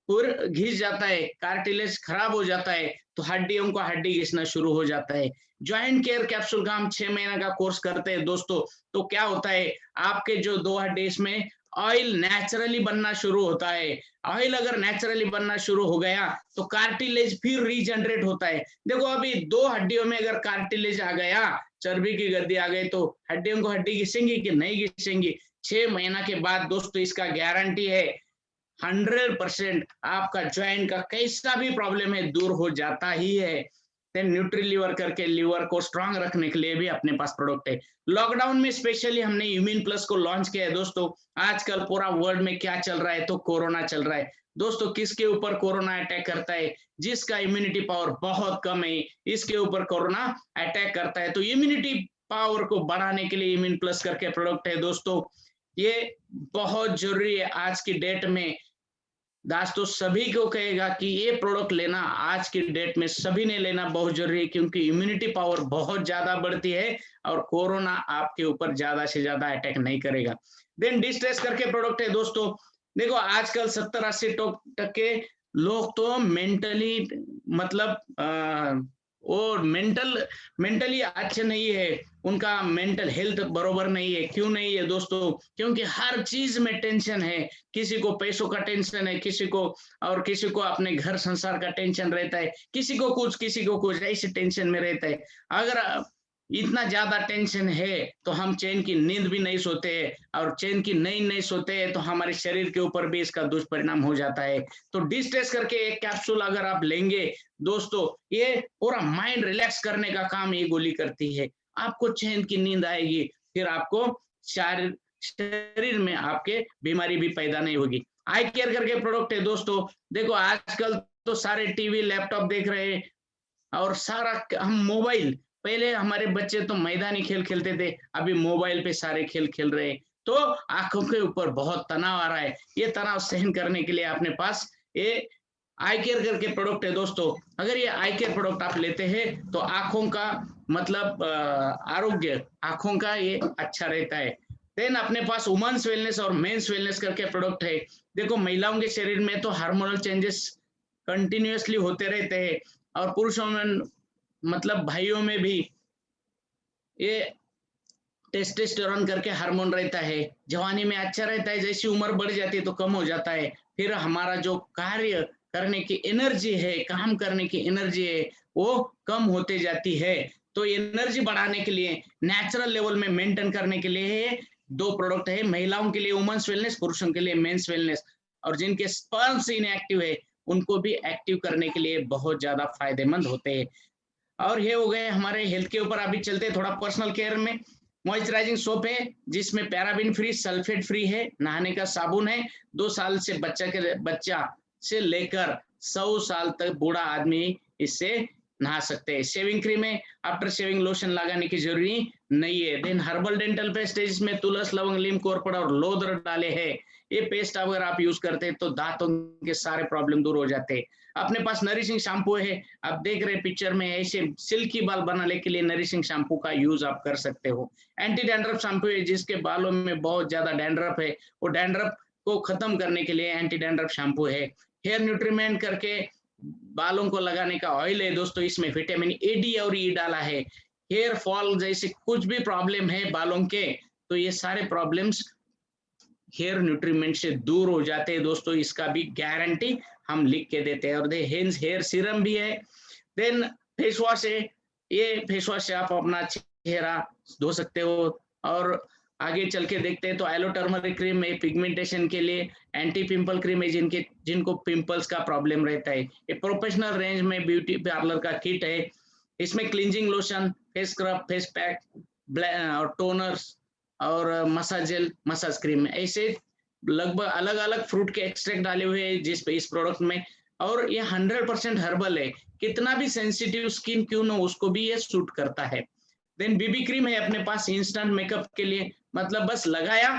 और घिस जाता है, कार्टिलेज खराब हो जाता है, तो हड्डियों को हड्डी घिसना शुरू हो जाता है। जॉइंट केयर कैप्सूल का हम 6 महीने का कोर्स करते हैं दोस्तों, तो क्या होता है, आपके जो 2 हड्डी इसमें ऑयल नेचुरली बनना शुरू होता है। ऑयल अगर नेचुरली बनना शुरू हो गया, तो कार्टिलेज फिर रीजनरेट होता है। देखो अभी 2 हड्डियों में अगर कार्टिलेज आ गया, चर्बी की गद्दी आ गई, तो हड्डियों को हड्डी घिसेंगी कि नहीं घिसेंगी? 6 महीना के बाद दोस्तों इसका गारंटी है 100% आपका ज्वाइंट का कैसा भी प्रॉब्लम है दूर हो जाता ही है। देन न्यूट्री लीवर करके लीवर को स्ट्रांग रखने के लिए भी अपने पास प्रोडक्ट है। लॉकडाउन में स्पेशली हमने इम्यून प्लस को लॉन्च किया है दोस्तों। आजकल पूरा वर्ल्ड में क्या चल रहा है, तो कोरोना चल रहा है दोस्तों। किसके ऊपर कोरोना अटैक करता है? जिसका इम्यूनिटी पावर बहुत कम है, इसके ऊपर कोरोना अटैक करता है। तो इम्यूनिटी पावर को बढ़ाने के लिए इम्यून प्लस करके प्रोडक्ट है दोस्तों। ये बहुत जरूरी है आज की डेट में। दोस्तों सभी को कहेगा कि ये प्रोडक्ट लेना आज की डेट में सभी ने लेना बहुत जरूरी है, क्योंकि इम्यूनिटी पावर बहुत ज्यादा बढ़ती है और कोरोना आपके ऊपर ज्यादा से ज्यादा अटैक नहीं करेगा। देन डिस्ट्रेस करके प्रोडक्ट है दोस्तों। देखो आजकल 70-80% लोग तो मेंटली मतलब और मेंटली अच्छे नहीं है, उनका मेंटल हेल्थ बरोबर नहीं है। क्यों नहीं है दोस्तों? क्योंकि हर चीज में टेंशन है। किसी को पैसों का टेंशन है, किसी को अपने घर संसार का टेंशन रहता है, किसी को कुछ ऐसे टेंशन में रहता है। अगर इतना ज्यादा टेंशन है तो हम चैन की नींद भी नहीं सोते हैं, और चैन की नींद नहीं सोते हैं तो हमारे शरीर के ऊपर भी इसका दुष्परिणाम हो जाता है। तो डिस्ट्रेस करके एक कैप्सूल अगर आप लेंगे दोस्तों, ये पूरा माइंड रिलैक्स करने का काम ये गोली करती है। आपको चैन की नींद आएगी, फिर आपको शरीर में आपके बीमारी भी पैदा नहीं होगी। आई केयर करके प्रोडक्ट है दोस्तों। देखो आजकल तो सारे टीवी लैपटॉप देख रहे हैं और सारा हम मोबाइल, पहले हमारे बच्चे तो मैदानी खेल खेलते थे, अभी मोबाइल पे सारे खेल खेल रहे हैं, तो आंखों के ऊपर बहुत तनाव आ रहा है। ये तनाव सहन करने के लिए अपने पास ये आई केयर करके प्रोडक्ट है दोस्तों। अगर ये आई केयर प्रोडक्ट आप लेते हैं तो आंखों का मतलब आरोग्य आंखों का ये अच्छा रहता है। देन अपने पास वुमेन्स वेलनेस और मेंस वेलनेस करके प्रोडक्ट है। देखो महिलाओं के शरीर में तो हार्मोनल चेंजेस कंटिन्यूअसली होते रहते हैं, और पुरुषों में मतलब भाइयों में भी ये टेस्टोस्टेरोन करके हार्मोन रहता है। जवानी में अच्छा रहता है, जैसी उम्र बढ़ जाती है तो कम हो जाता है। फिर हमारा जो कार्य करने की एनर्जी है, काम करने की एनर्जी है, वो कम होते जाती है। तो एनर्जी बढ़ाने के लिए, नेचुरल लेवल में मेंटेन करने के लिए 2 प्रोडक्ट है। महिलाओं के लिए वुमेन्स वेलनेस, पुरुषों के लिए मेंस वेलनेस। और जिनके स्पर्म्स इनएक्टिव है उनको भी एक्टिव करने के लिए बहुत ज्यादा फायदेमंद होते हैं। और ये हो गए हमारे हेल्थ के ऊपर। अभी चलते थोड़ा पर्सनल केयर में। मॉइस्चराइजिंग सोप है जिसमें पैराबिन फ्री, सल्फेट फ्री है। नहाने का साबुन है। 2 साल से बच्चा से लेकर 100 साल तक बूढ़ा आदमी इससे नहा सकते हैं। शेविंग क्रीम है, आफ्टर शेविंग लोशन लगाने की जरूरी नहीं है। देन हर्बल डेंटल पेस्ट है जिसमें तुलस, लवंग, लीम, कोरपड़ और लोदर डाले हैं। ये पेस्ट अगर आप यूज करते हैं तो दांतों के सारे प्रॉब्लम दूर हो जाते हैं। अपने पास नरिशिंग शैम्पू है, आप देख रहे पिक्चर में, ऐसे सिल्की बाल बनाने के लिए नरिशिंग शैम्पू का यूज आप कर सकते हो। एंटी डैंड्रफ शैम्पू है, जिसके बालों में बहुत ज्यादा डैंड्रफ है, वो डैंड्रफ को खत्म करने के लिए एंटी डैंड्रफ शैम्पू है। हेयर न्यूट्रीमेंट करके बालों को लगाने का ऑयल है दोस्तों, इसमें विटामिन ए, डी और ई डाला है। हेयर फॉल जैसे कुछ भी प्रॉब्लम है बालों के, तो ये सारे प्रॉब्लम्स हेयर न्यूट्रीमेंट से दूर हो जाते हैं दोस्तों। इसका भी गारंटी हम लिख के देते हैं। और हेयर सीरम भी है। देन फेस वॉश है, ये फेस वॉश से आप अपना चेहरा धो सकते हो। और आगे चल के देखते हैं तो एलो टर्मरिक क्रीम है पिगमेंटेशन के लिए। एंटी पिंपल क्रीम है जिनको पिंपल्स का प्रॉब्लम रहता है। ये प्रोफेशनल रेंज में ब्यूटी पार्लर का किट है। इसमें cleansing lotion, face scrub, face pack और टोनर्स और मसाज जेल, मसाज क्रीम, ऐसे लगभग अलग अलग फ्रूट के एक्सट्रैक्ट डाले हुए हैं इस प्रोडक्ट में। और ये 100% हर्बल है। कितना भी सेंसिटिव स्किन क्यों ना, उसको भी ये सूट करता है। देन बीबी क्रीम है अपने पास इंस्टेंट मेकअप के लिए, मतलब बस लगाया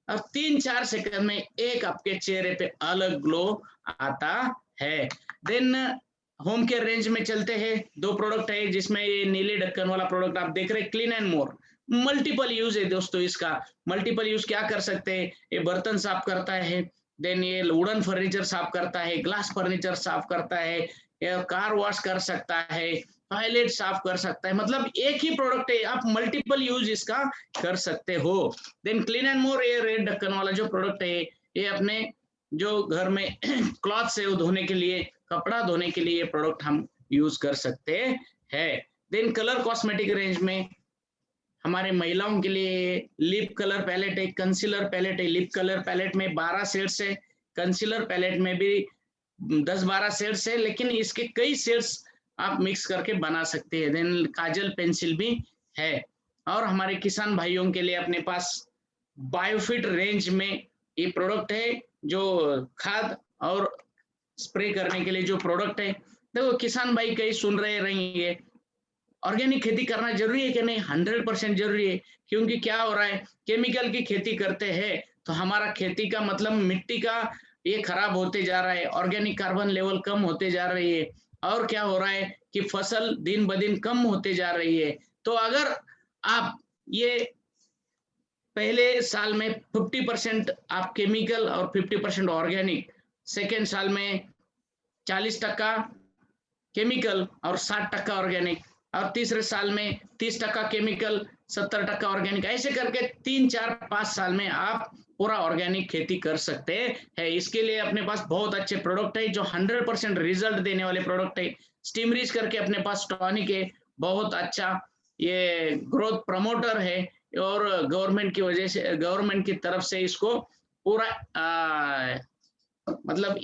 और 3-4 सेकंड में एक आपके चेहरे पे अलग ग्लो आता है। देन होम केयर रेंज में चलते हैं। 2 प्रोडक्ट है जिसमें ये नीले ढक्कन वाला प्रोडक्ट आप देख रहे हैं, clean and more. Multiple use है दोस्तों इसका। मल्टीपल यूज क्या कर सकते हैं, ये बर्तन साफ करता है, देन ये वुडन फर्नीचर साफ करता है, ग्लास फर्नीचर साफ करता है, या कार वॉश कर सकता है, टॉयलेट साफ कर सकता है। मतलब एक ही प्रोडक्ट है, आप मल्टीपल यूज इसका कर सकते हो। देन क्लीन एंड मोर, ये रेड ढक्कन वाला जो प्रोडक्ट है, ये अपने जो घर में क्लॉथ है वो धोने के लिए, कपड़ा धोने के लिए ये प्रोडक्ट हम यूज कर सकते हैं। देन कलर कॉस्मेटिक रेंज में हमारे महिलाओं के लिए लिप कलर पैलेट है, कंसीलर पैलेट है। लिप कलर पैलेट में 12 शेड्स है, कंसीलर पैलेट में भी 10-12 शेड्स है, लेकिन इसके कई शेड्स आप मिक्स करके बना सकते हैं। देन काजल पेंसिल भी है। और हमारे किसान भाइयों के लिए अपने पास बायोफिट रेंज में ये प्रोडक्ट है, जो खाद और स्प्रे करने के लिए जो प्रोडक्ट है। देखो किसान भाई कई सुन रहे रहेंगे, ऑर्गेनिक खेती करना जरूरी है कि नहीं? 100% जरूरी है। क्योंकि क्या हो रहा है, केमिकल की खेती करते हैं तो हमारा खेती का मतलब मिट्टी का ये खराब होते जा रहा है, ऑर्गेनिक कार्बन लेवल कम होते जा रही है, और क्या हो रहा है कि फसल दिन ब दिन कम होते जा रही है। तो अगर आप ये पहले साल में 50% आप केमिकल और 50% ऑर्गेनिक, सेकेंड साल में 40% केमिकल और 60% ऑर्गेनिक, और तीसरे साल में 30% केमिकल 70% ऑर्गेनिक, ऐसे करके 3-4-5 साल में आप पूरा ऑर्गेनिक खेती कर सकते हैं। इसके लिए अपने पास बहुत अच्छे प्रोडक्ट है जो 100% रिजल्ट देने वाले प्रोडक्ट है। स्टीमरीज करके अपने पास टॉनिक है, बहुत अच्छा ये ग्रोथ प्रमोटर है, और गवर्नमेंट की वजह से, गवर्नमेंट की तरफ से इसको पूरा मतलब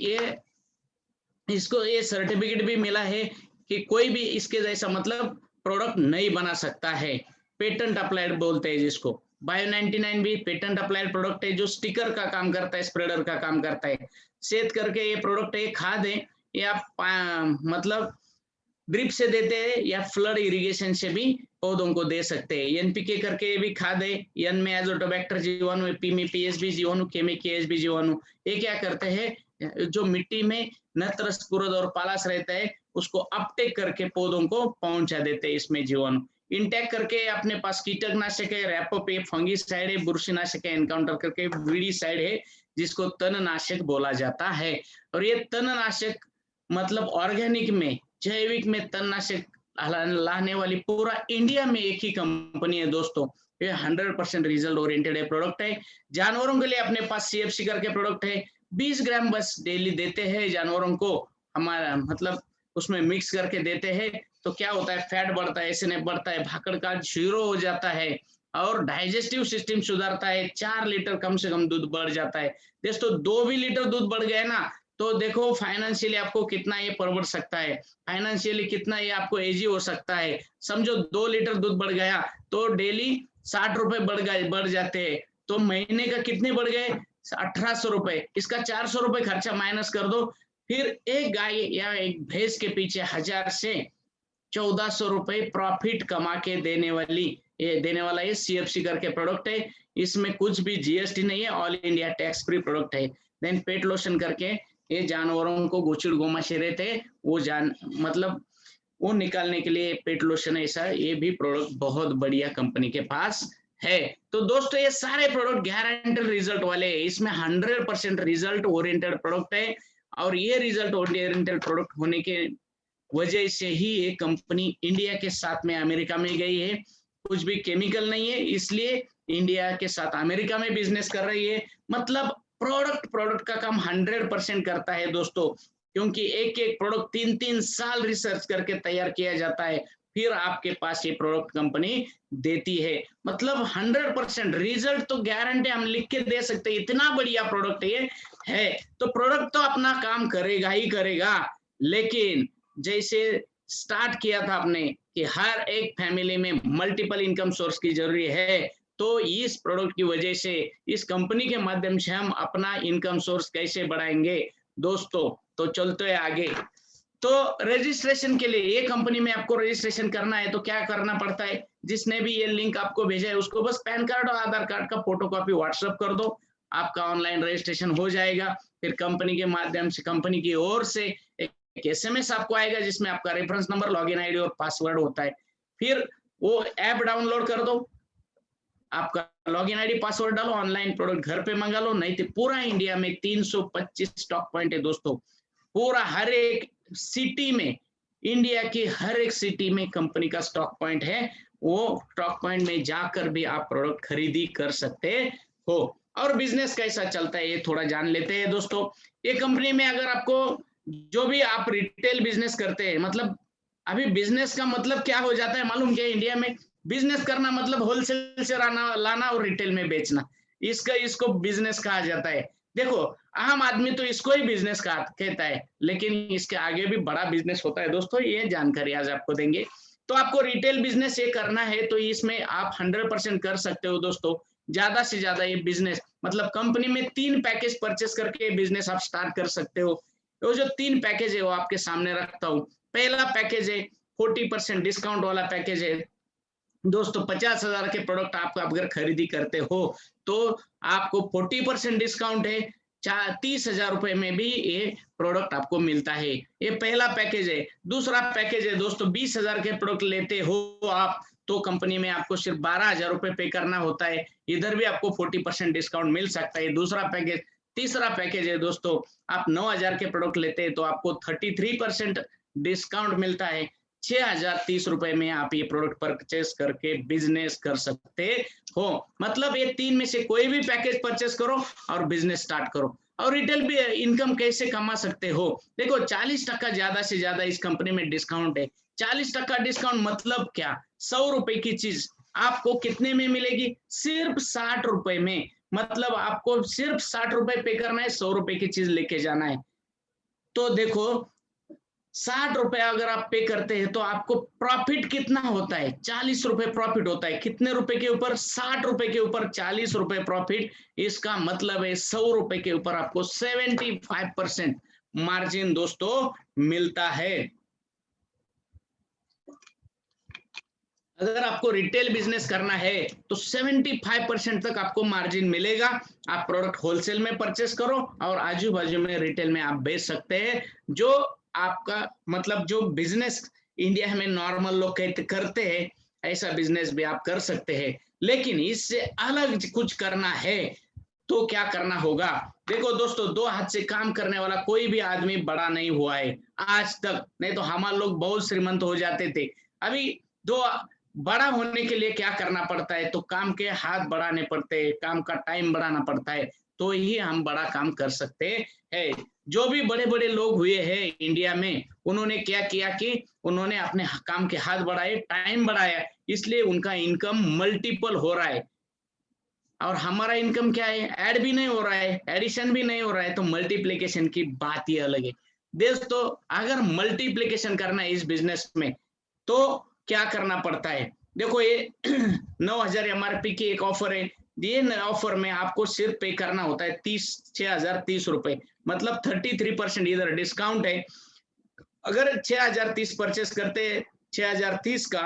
इसको ये सर्टिफिकेट भी मिला है कि कोई भी इसके जैसा मतलब प्रोडक्ट नहीं बना सकता है। पेटेंट अप्लाइड बोलते हैं जिसको। बायो 99 भी पेटेंट अप्लाइड प्रोडक्ट है, जो स्टिकर का काम करता है, स्प्रेडर का काम करता है। सेहत करके ये प्रोडक्ट है, खाद है, ये आप मतलब ड्रिप से देते हैं या फ्लड इरिगेशन से भी पौधों को दे सकते हैं। एनपीके करके भी खाद है, एन में एजोटोबैक्टर जीवाणु, पी में पीएसबी जीवाणु, के में केएसबी जीवाणु। ये क्या करते हैं, जो मिट्टी में नत्र, स्फुरद और पालास रहता है उसको अपटेक करके पौधों को पहुंचा देते हैं इसमें जीवाणु। इंटेक करके अपने पास कीटकनाशक है, रैपोप है, फंगीसाइड है, बुरशीनाशक है, एनकाउंटर करके वीडीसाइड है जिसको तणनाशक बोला जाता है। और ये तणनाशक मतलब ऑर्गेनिक में, जैविक में तणनाशक लाने वाली पूरा इंडिया में एक ही कंपनी है दोस्तों। ये 100% रिजल्ट ओरिएंटेड है प्रोडक्ट है। जानवरों के लिए अपने पास सीएफसी करके प्रोडक्ट है, 20 ग्राम बस डेली देते हैं जानवरों को, हमारा मतलब उसमें मिक्स करके देते हैं। तो क्या होता है, फैट बढ़ता है, एसएनएफ बढ़ता है, भाकड़ का जीरो हो जाता है, और डाइजेस्टिव सिस्टम सुधरता है। 4 लीटर कम से कम दूध बढ़ जाता है दोस्तों। 2 भी लीटर दूध बढ़ गया ना, तो देखो फाइनेंशियली आपको कितना ये परवड़ सकता है, फाइनेंशियली कितना ये आपको इजी हो सकता है। समझो 2 लीटर दूध बढ़ गया तो डेली 60 रुपए बढ़ जाते हैं, तो महीने का कितने बढ़ गए, 1800 रुपए। इसका 400 रुपए खर्चा माइनस कर दो, फिर एक गाय या एक भैंस के पीछे 1000 से 1400 रुपए प्रॉफिट कमा के देने वाला ये सीएफसी करके प्रोडक्ट है। इसमें कुछ भी जीएसटी नहीं है, all India tax free product है। देन पेट लोशन करके ये जानवरों को गोचिड़ गोमाशे रहते हैं वो मतलब वो निकालने के लिए पेट लोशन, ऐसा ये भी प्रोडक्ट बहुत बढ़िया कंपनी के पास है। तो दोस्तों ये सारे प्रोडक्ट गारंटेड रिजल्ट वाले हैं, इसमें 100% रिजल्ट ओरिएंटेड प्रोडक्ट है। और ये रिजल्ट ओरिएंटेड प्रोडक्ट होने के वजह से ही ये कंपनी इंडिया के साथ में अमेरिका में गई है। कुछ भी केमिकल नहीं है, इसलिए इंडिया के साथ अमेरिका में बिजनेस कर रही है। मतलब प्रोडक्ट का काम 100% करता है दोस्तों, क्योंकि एक एक प्रोडक्ट 3-3 साल रिसर्च करके तैयार किया जाता है, फिर आपके पास ये प्रोडक्ट कंपनी देती है। मतलब 100% रिजल्ट तो गारंटी हम लिख के दे सकते हैं, इतना बढ़िया प्रोडक्ट ये है। तो प्रोडक्ट तो अपना काम करेगा ही करेगा, लेकिन जैसे स्टार्ट किया था आपने कि हर एक फैमिली में मल्टीपल इनकम सोर्स की जरूरी है, तो इस प्रोडक्ट की वजह से, इस कंपनी के माध्यम से हम अपना इनकम सोर्स कैसे बढ़ाएंगे दोस्तों। तो चलते हैं आगे। तो रजिस्ट्रेशन के लिए, ये कंपनी में आपको रजिस्ट्रेशन करना है तो क्या करना पड़ता है, जिसने भी ये लिंक आपको भेजा है उसको बस पैन कार्ड और आधार कार्ड का फोटोकॉपी व्हाट्सएप कर दो, आपका ऑनलाइन रजिस्ट्रेशन हो जाएगा। फिर कंपनी के माध्यम से, कंपनी की ओर से एक एसएमएस आपको आएगा जिसमें आपका रेफरेंस नंबर, लॉगिन आईडी और पासवर्ड होता है। फिर वो ऐप डाउनलोड कर दो, आपका लॉगिन आईडी पासवर्ड डालो, ऑनलाइन प्रोडक्ट घर पे मंगा लो। नहीं तो पूरा इंडिया में 325 स्टॉक पॉइंट है दोस्तों, पूरा हर एक सिटी में, इंडिया की हर एक सिटी में कंपनी का स्टॉक पॉइंट है। वो स्टॉक पॉइंट में जाकर भी आप प्रोडक्ट खरीदी कर सकते हो। और बिजनेस कैसा चलता है ये थोड़ा जान लेते हैं दोस्तों। ये कंपनी में अगर आपको जो भी आप रिटेल बिजनेस करते हैं, मतलब अभी बिजनेस का मतलब क्या हो जाता है मालूम क्या? इंडिया में बिजनेस करना मतलब होलसेल से लाना और रिटेल में बेचना, इसको बिजनेस कहा जाता है। देखो आम आदमी तो इसको ही बिजनेस कहता है, लेकिन इसके आगे भी बड़ा बिजनेस होता है दोस्तों, ये जानकारी आज आपको देंगे। तो आपको रिटेल बिजनेस ये करना है तो इसमें आप 100% कर सकते हो दोस्तों। ज्यादा से ज्यादा ये बिजनेस मतलब कंपनी में 3 पैकेज परचेस करके बिजनेस आप स्टार्ट कर सकते हो। वो जो 3 पैकेज है वो आपके सामने रखता हूँ। पहला पैकेज है 40% डिस्काउंट वाला पैकेज है दोस्तों। 50,000 के प्रोडक्ट आप अगर खरीदी करते हो तो आपको 40% डिस्काउंट है। 30,000 रुपए में भी ये प्रोडक्ट आपको मिलता है। ये पहला पैकेज है। दूसरा पैकेज है दोस्तों, 20,000 के प्रोडक्ट लेते हो आप तो कंपनी में आपको सिर्फ 12,000 रुपए पे करना होता है। इधर भी आपको 40% डिस्काउंट मिल सकता है, दूसरा पैकेज। तीसरा पैकेज है दोस्तों, आप 9,000 के प्रोडक्ट लेते हैं तो आपको 33% डिस्काउंट मिलता है। 6,030 रुपए में आप ये प्रोडक्ट परचेस करके बिजनेस कर सकते हो। मतलब ये 3 में से कोई भी पैकेज परचेस करो और बिजनेस स्टार्ट करो। और रिटेल भी इनकम कैसे कमा सकते हो? देखो 40% ज्यादा से ज्यादा इस कंपनी में डिस्काउंट है। 40% डिस्काउंट मतलब क्या? 100 रुपए की चीज आपको कितने में मिलेगी? सिर्फ 60 रुपए में। मतलब आपको सिर्फ 60 रुपए पे करना है, 100 रुपए की चीज लेके जाना है। तो देखो 60 रुपए अगर आप पे करते हैं तो आपको प्रॉफिट कितना होता है? 40 रुपए प्रॉफिट होता है। कितने रुपए के ऊपर? 60 रुपए के ऊपर 40 रुपए प्रॉफिट। इसका मतलब है 100 रुपए के ऊपर आपको 75% मार्जिन दोस्तों मिलता है। अगर आपको रिटेल बिजनेस करना है तो 75% तक आपको मार्जिन मिलेगा। आप प्रोडक्ट होलसेल में परचेस करो और आजू बाजू में रिटेल में आप बेच सकते हैं। जो आपका मतलब जो बिजनेस इंडिया में नॉर्मल लोग करते हैं, ऐसा बिजनेस भी आप कर सकते हैं। लेकिन इससे अलग कुछ करना है तो क्या करना होगा? देखो दोस्तों, 2 हाथ से काम करने वाला कोई भी आदमी बड़ा नहीं हुआ है आज तक। नहीं तो हमारे लोग बहुत श्रीमंत हो जाते थे। अभी दो बड़ा होने के लिए क्या करना पड़ता है? तो काम के हाथ बढ़ाने पड़ते हैं, काम का टाइम बढ़ाना पड़ता है, तो ही हम बड़ा काम कर सकते हैं। जो भी बड़े बड़े लोग हुए हैं इंडिया में, उन्होंने क्या किया कि उन्होंने अपने काम के हाथ बढ़ाए, टाइम बढ़ाया, इसलिए उनका इनकम मल्टीपल हो रहा है। और हमारा इनकम क्या है? ऐड भी नहीं हो रहा है, एडिशन भी नहीं हो रहा है, तो मल्टीप्लिकेशन की बात ही अलग है दोस्तों। अगर मल्टीप्लिकेशन करना है इस बिजनेस में तो क्या करना पड़ता है? देखो ये 9,000 एमआरपी की एक ऑफर है। ये ऑफर में आपको सिर्फ पे करना होता है 6,030 रुपए, मतलब 33% इधर डिस्काउंट है। अगर 6,030 परचेस करते 6,030 का,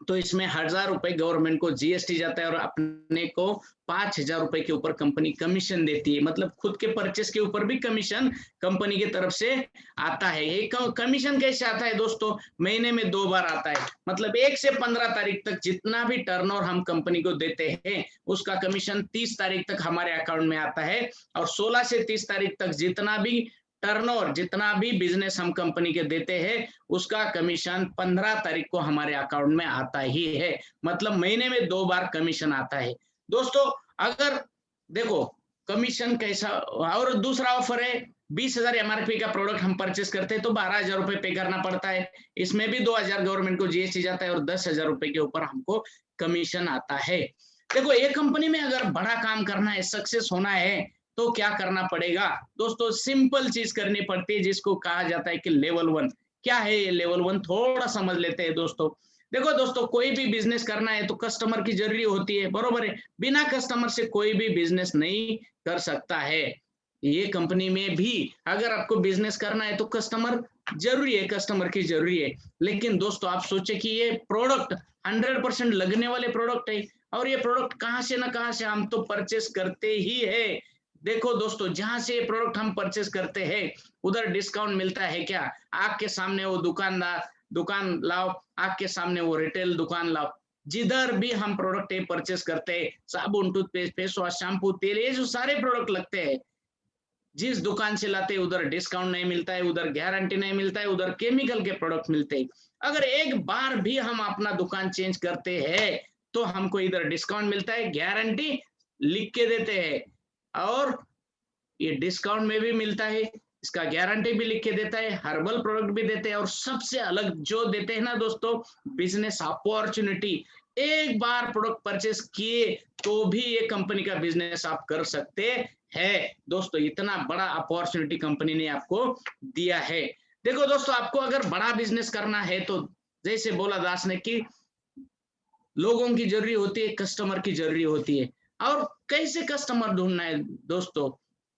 तो इसमें 1,000 रुपए गवर्नमेंट को जीएसटी जाता है और अपने को 5,000 रुपए के ऊपर कंपनी कमीशन देती है। मतलब खुद के परचेस के ऊपर भी कमीशन कंपनी की तरफ से आता है। ये कमीशन कैसे आता है दोस्तों? महीने में 2 बार आता है। मतलब 1 से 15 तारीख तक जितना भी टर्नओवर हम कंपनी को देते हैं उसका कमीशन 30 तारीख तक हमारे अकाउंट में आता है। और 16 से 30 तारीख तक जितना भी टर्नओवर, जितना भी बिजनेस हम कंपनी के देते हैं उसका कमीशन 15 तारीख को हमारे अकाउंट में आता ही है। मतलब महीने में 2 बार कमीशन आता है दोस्तों। अगर देखो कमीशन कैसा, और दूसरा ऑफर है 20,000 एमआरपी का प्रोडक्ट हम परचेस करते हैं तो 12,000 रुपए पे करना पड़ता है। इसमें भी 2,000 गवर्नमेंट को जीएसटी जाता है और 10,000 रुपए के ऊपर हमको कमीशन आता है। देखो एक कंपनी में अगर बड़ा काम करना है, सक्सेस होना है, तो क्या करना पड़ेगा दोस्तों? सिंपल चीज करनी पड़ती है जिसको कहा जाता है कि लेवल 1। क्या है ये लेवल 1? थोड़ा समझ लेते हैं दोस्तों। देखो दोस्तों, कोई भी बिजनेस करना है तो कस्टमर की जरूरी होती है, बरोबर है? बिना कस्टमर से कोई भी बिजनेस नहीं कर सकता है। ये कंपनी में भी अगर आपको बिजनेस करना है तो कस्टमर जरूरी है, कस्टमर की जरूरी है। लेकिन दोस्तों आप सोचे कि ये प्रोडक्ट 100% लगने वाले प्रोडक्ट है और ये प्रोडक्ट कहां से ना कहां से हम तो परचेस करते ही है। देखो दोस्तों, जहां से ये प्रोडक्ट हम परचेस करते हैं उधर डिस्काउंट मिलता है क्या? आग के सामने वो दुकानदार दुकान लाओ, आग के सामने वो रिटेल दुकान लाओ, जिधर भी हम प्रोडक्ट परचेस करते हैं, साबुन, टूथपेस्ट, फेस वॉश, शैम्पू, तेल, ये जो सारे प्रोडक्ट लगते हैं, जिस दुकान से लाते हैं उधर डिस्काउंट नहीं मिलता है, उधर गारंटी नहीं मिलता है, उधर केमिकल के प्रोडक्ट मिलते हैं। अगर एक बार भी हम अपना दुकान चेंज करते हैं तो हमको इधर डिस्काउंट मिलता है, गारंटी लिख के देते हैं और ये डिस्काउंट में भी मिलता है, इसका गारंटी भी लिख के देता है, हर्बल प्रोडक्ट भी देते हैं और सबसे अलग जो देते हैं ना दोस्तों, बिजनेस अपॉर्चुनिटी। एक बार प्रोडक्ट परचेस किए तो भी ये कंपनी का बिजनेस आप कर सकते हैं दोस्तों। इतना बड़ा अपॉर्चुनिटी कंपनी ने आपको दिया है। देखो दोस्तों, आपको अगर बड़ा बिजनेस करना है तो जैसे बोला दास ने कि लोगों की जरूरी होती है, कस्टमर की जरूरी होती है। और कैसे कस्टमर ढूंढना है दोस्तों,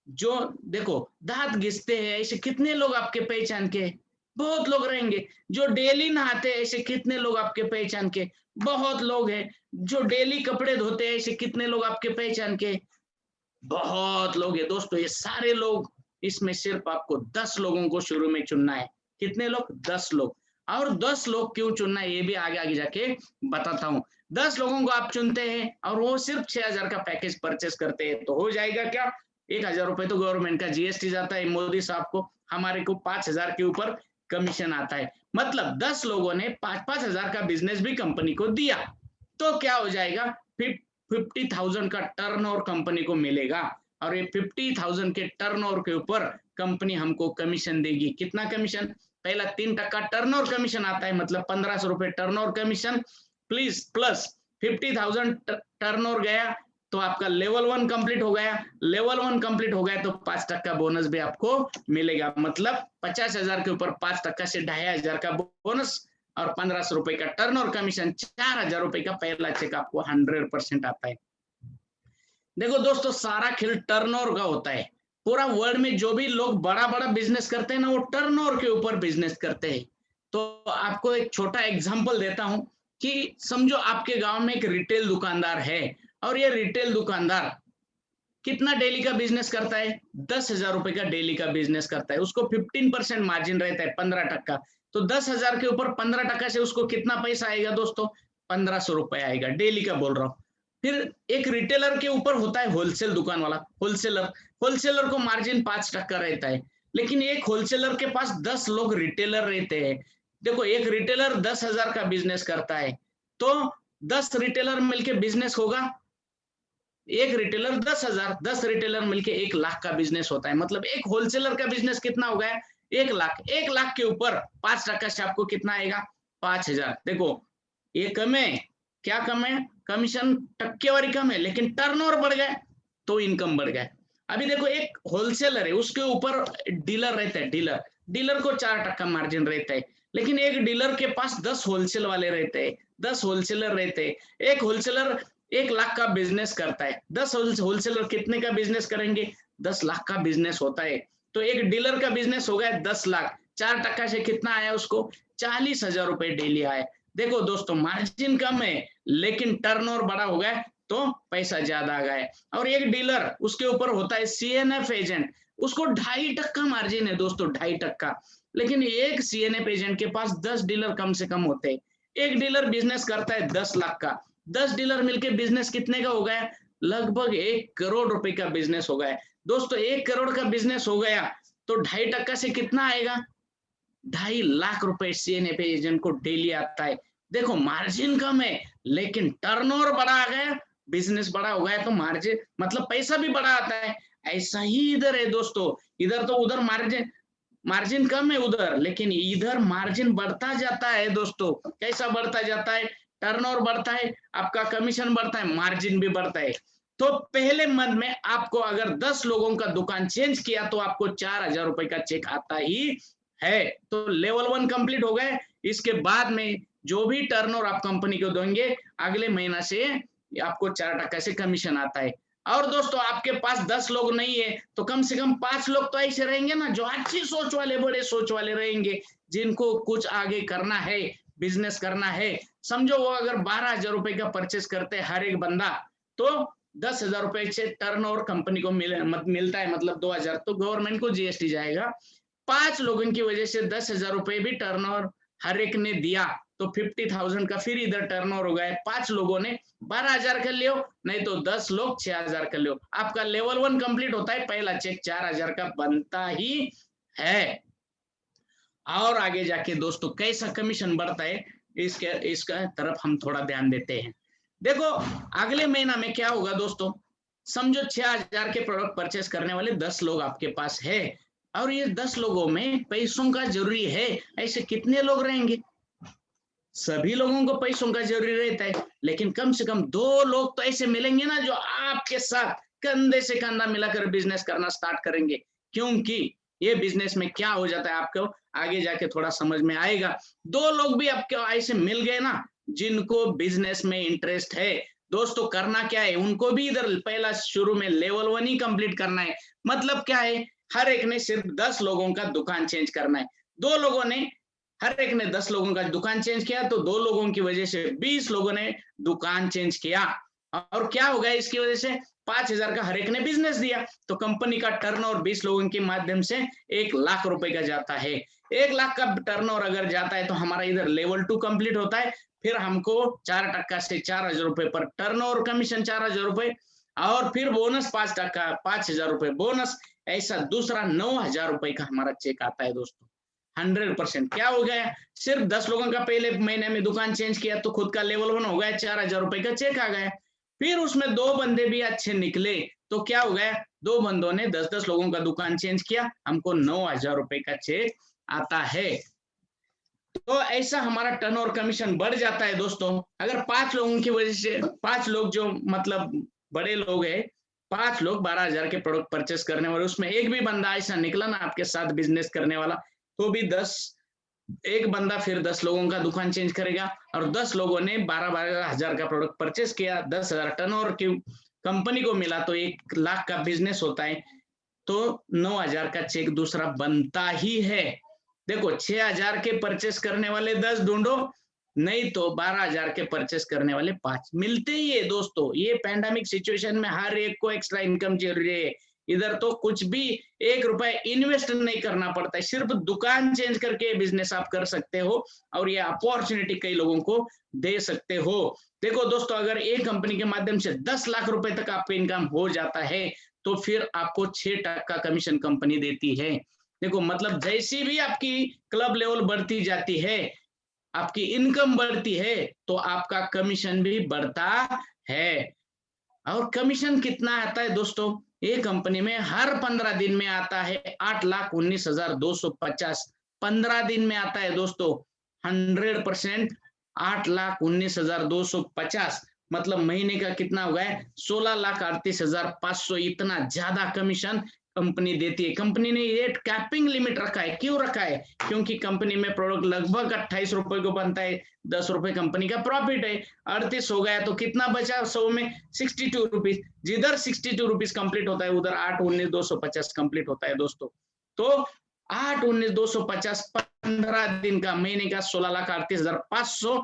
जो देखो दांत घिसते हैं ऐसे कितने लोग आपके पहचान के, बहुत लोग रहेंगे। जो डेली नहाते हैं ऐसे कितने लोग आपके पहचान के, बहुत लोग हैं। जो डेली कपड़े धोते हैं ऐसे कितने लोग आपके पहचान के, बहुत लोग हैं दोस्तों। ये सारे लोग, इसमें सिर्फ आपको 10 लोगों को शुरू में चुनना है। कितने लोग? 10 लोग। और 10 लोग क्यों चुनना है ये भी आगे आगे जाके बताता हूँ। 10 लोगों को आप चुनते हैं और वो सिर्फ 6000 का पैकेज परचेस करते हैं तो हो जाएगा क्या? 1000 रुपए तो गवर्नमेंट का जीएसटी जाता है मोदी साहब को, हमारे को 5000 के ऊपर कमीशन आता है। मतलब 10 लोगों ने 5-5 हजार का बिजनेस भी कंपनी को दिया तो क्या हो जाएगा? 50,000 का टर्नओवर कंपनी को मिलेगा और ये 50,000 के टर्नओवर के ऊपर कंपनी हमको कमीशन देगी। कितना कमीशन? पहला 3% टर्नओवर कमीशन आता है, मतलब 1500 रुपए टर्नओवर कमीशन प्लस 50,000 टर्नओवर गया तो आपका लेवल 1 कंप्लीट हो गया। लेवल 1 कंप्लीट हो गया तो 5% बोनस भी आपको मिलेगा। मतलब 50,000 के ऊपर 5% से 2500 का बोनस और 1500 रुपए का टर्नओवर कमीशन, 4000 रुपए का पहला चेक आपको 100% आता है। देखो दोस्तों, सारा खेल टर्नओवर का होता है। पूरा वर्ल्ड में जो भी लोग बड़ा बड़ा बिजनेस करते हैं ना, वो टर्नओवर के ऊपर बिजनेस करते हैं। तो आपको एक छोटा एग्जांपल देता हूं कि समझो आपके गांव में एक रिटेल दुकानदार है और ये रिटेल दुकानदार कितना डेली का बिजनेस करता है? 10,000 रुपए का डेली का बिजनेस करता है। उसको 15% मार्जिन रहता है, 15%। तो 10,000 के ऊपर 15% से उसको कितना पैसा आएगा दोस्तों? 1500 रुपए आएगा, डेली का बोल रहा हूँ। फिर एक रिटेलर के ऊपर होता है होलसेल दुकान वाला, होलसेलर। होलसेलर को मार्जिन 5% रहता है, लेकिन एक होलसेलर के पास 10 लोग रिटेलर रहते हैं। देखो, एक रिटेलर 10,000 का बिजनेस करता है तो 10 रिटेलर मिलके बिजनेस होगा, एक रिटेलर 10,000, 10 रिटेलर मिलके 1 लाख का बिजनेस होता है। मतलब एक होलसेलर का बिजनेस कितना हो गया? 1 लाख। 1 लाख के ऊपर 5% से आपको कितना आएगा? 5,000। देखो, ये कम है, क्या कम है? कमीशन टक्केवारी कम है, लेकिन टर्नओवर बढ़ गया तो इनकम बढ़ गया। अभी देखो, एक होलसेलर है, उसके ऊपर डीलर रहता है। डीलर को 4% मार्जिन रहता है, लेकिन एक डीलर के पास 10 होलसेल वाले रहते हैं, 10 होलसेलर रहते हैं। एक होलसेलर 1 लाख का बिजनेस करता है, 10 होलसेलर कितने का बिजनेस करेंगे? 10 लाख का बिजनेस होता है। तो एक डीलर का बिजनेस हो गया 10 लाख, 4% से कितना आया उसको? 40,000 रुपए डेली आए। देखो दोस्तों, मार्जिन कम है लेकिन टर्नओवर बड़ा हो गया तो पैसा ज्यादा आ गया। और एक डीलर, उसके ऊपर होता है सीएनएफ एजेंट, उसको 2.5% मार्जिन है दोस्तों, 2.5%। लेकिन एक सीएनएफ एजेंट के पास 10 डीलर कम से कम होते हैं। एक डीलर बिजनेस करता है 10 लाख का, 10 डीलर मिलके बिजनेस कितने का हो गया? लगभग 1 करोड़ रुपए का बिजनेस हो गया। दोस्तों, 1 करोड़ का बिजनेस हो गया तो 2.5% से कितना आएगा? 2.5 लाख रुपए सीएनएफ एजेंट को डेली आता है। देखो, मार्जिन कम है लेकिन टर्नओवर बड़ा आ गया, बिजनेस बड़ा हो गया तो मार्जिन मतलब पैसा भी बड़ा आता है। ऐसा ही इधर है दोस्तों, इधर तो उधर मार्जिन मार्जिन कम है उधर, लेकिन इधर मार्जिन बढ़ता जाता है दोस्तों। कैसा बढ़ता जाता है? टर्नओवर बढ़ता है, आपका कमीशन बढ़ता है, मार्जिन भी बढ़ता है। तो पहले मंथ में आपको अगर 10 लोगों का दुकान चेंज किया तो आपको 4,000 रुपए का चेक आता ही है। तो लेवल 1 कंप्लीट हो गए। इसके बाद में जो भी टर्नओवर आप कंपनी को देंगे, अगले महीना से आपको 4% से कमीशन आता है। और दोस्तों, आपके पास 10 लोग नहीं है तो कम से कम 5 लोग तो ऐसे रहेंगे ना, जो अच्छी सोच वाले, बड़े सोच वाले रहेंगे, जिनको कुछ आगे करना है, बिजनेस करना है। समझो, वो अगर 12,000 रुपए का परचेस करते हैं हर एक बंदा, तो 10,000 रुपए से टर्नओवर कंपनी को मिलता है, मतलब 2,000 तो गवर्नमेंट को जीएसटी जाएगा। 5 लोगों की वजह से 10,000 रुपए भी टर्नओवर हर एक ने दिया तो 50,000 का फिर इधर टर्नओवर हो गया। 5 लोगों ने 12,000 का लियो, नहीं तो 10 लोग 6,000 का लियो। आपका लेवल 1 कंप्लीट होता है, पहला चेक 4,000 का बनता ही है। और आगे जाके दोस्तों कैसा कमीशन बढ़ता है, इसका तरफ हम थोड़ा ध्यान देते हैं। देखो अगले महीना में क्या होगा दोस्तों, समझो 6,000 के प्रोडक्ट परचेस करने वाले 10 लोग आपके पास है, और ये 10 लोगों में पैसों का जरूरी है, ऐसे कितने लोग रहेंगे? सभी लोगों को पैसों का जरूरी रहता है, लेकिन कम से कम 2 लोग तो ऐसे मिलेंगे ना जो आपके साथ कंधे से कंधा मिलाकर बिजनेस करना स्टार्ट करेंगे। क्योंकि ये बिजनेस में क्या हो जाता है आपको आगे जाके थोड़ा समझ में आएगा। 2 लोग भी आपके ऐसे मिल गए ना जिनको बिजनेस में इंटरेस्ट है, दोस्तों करना क्या है, उनको भी इधर पहला शुरू में लेवल 1 ही कंप्लीट करना है। मतलब क्या है, हर एक ने सिर्फ 10 लोगों का दुकान चेंज करना है। 2 लोगों ने, हर एक ने 10 लोगों का दुकान चेंज किया तो 2 लोगों की वजह से 20 लोगों ने दुकान चेंज किया, और क्या हो गया इसकी वजह से 5,000 का हर एक ने बिजनेस दिया, तो कंपनी का टर्नओवर 20 लोगों के माध्यम से 1 लाख रुपए का जाता है। 1 लाख का टर्नओवर अगर जाता है तो हमारा इधर लेवल 2 कंप्लीट होता है। फिर हमको 4% से 4,000 रुपए पर टर्नओवर कमीशन 4,000 रुपए, और फिर बोनस 5%, 5,000 रुपए बोनस, ऐसा दूसरा 9,000 रुपए का हमारा चेक आता है दोस्तों। 100% क्या हो गया, सिर्फ 10 लोगों का पहले महीने में दुकान चेंज किया तो खुद का लेवल 1 हो गया, 4,000 रुपए का चेक आ गया। फिर उसमें 2 बंदे भी अच्छे निकले तो क्या हो गया, 2 बंदों ने 10-10 लोगों का दुकान चेंज किया, हमको 9,000 रुपए का चेक आता है। तो ऐसा हमारा टर्नओवर कमीशन बढ़ जाता है दोस्तों। अगर 5 लोगों की वजह से, 5 लोग जो मतलब बड़े लोग हैं, 5 लोग 12,000 के प्रोडक्ट परचेस करने वाले, उसमें एक भी बंदा ऐसा निकला ना आपके साथ बिजनेस करने वाला, तो भी 10, एक बंदा फिर 10 लोगों का दुकान चेंज करेगा, और 10 लोगों ने 12,000 का प्रोडक्ट परचेस किया, 10,000 टर्नओवर की कंपनी को मिला, तो 1 लाख का बिजनेस होता है, तो 9,000 का चेक दूसरा बनता ही है। देखो 6,000 के परचेस करने वाले 10 ढूंढो, नहीं तो 12,000 के परचेस करने वाले 5 मिलते ही है दोस्तों। ये पैंडेमिक सिचुएशन में हर एक को एक्स्ट्रा इनकम जरूरी है। इधर तो कुछ भी 1 रुपए इन्वेस्ट नहीं करना पड़ता है, सिर्फ दुकान चेंज करके बिजनेस आप कर सकते हो, और ये अपॉर्चुनिटी कई लोगों को दे सकते हो। देखो दोस्तों, अगर एक कंपनी के माध्यम से 10 लाख रुपए तक आपका इनकम हो जाता है तो फिर आपको 6% कमीशन कंपनी देती है। देखो मतलब जैसी भी आपकी क्लब लेवल बढ़ती जाती है, आपकी इनकम बढ़ती है, तो आपका कमीशन भी बढ़ता है। और कमीशन कितना आता है दोस्तों, ये कंपनी में हर 15 दिन में आता है 8,19,250, 15 दिन में आता है दोस्तों 100%, 8,19,250, मतलब महीने का कितना हो गया, 16,38,500, इतना ज्यादा कमीशन कंपनी देती है। कंपनी ने ये कैपिंग लिमिट रखा है, क्यों रखा है, क्योंकि कंपनी में प्रोडक्ट लगभग 28 रुपए को बनता है, 10 रुपए कंपनी का प्रॉफिट है, 38 हो गया तो कितना बचा 100 में 62 रुपीज, जिधर 62 रुपीज कंप्लीट होता है उधर 8,19,250 कंप्लीट होता है दोस्तों। तो 8,19,250 15 दिन का, महीने का 16,38,500,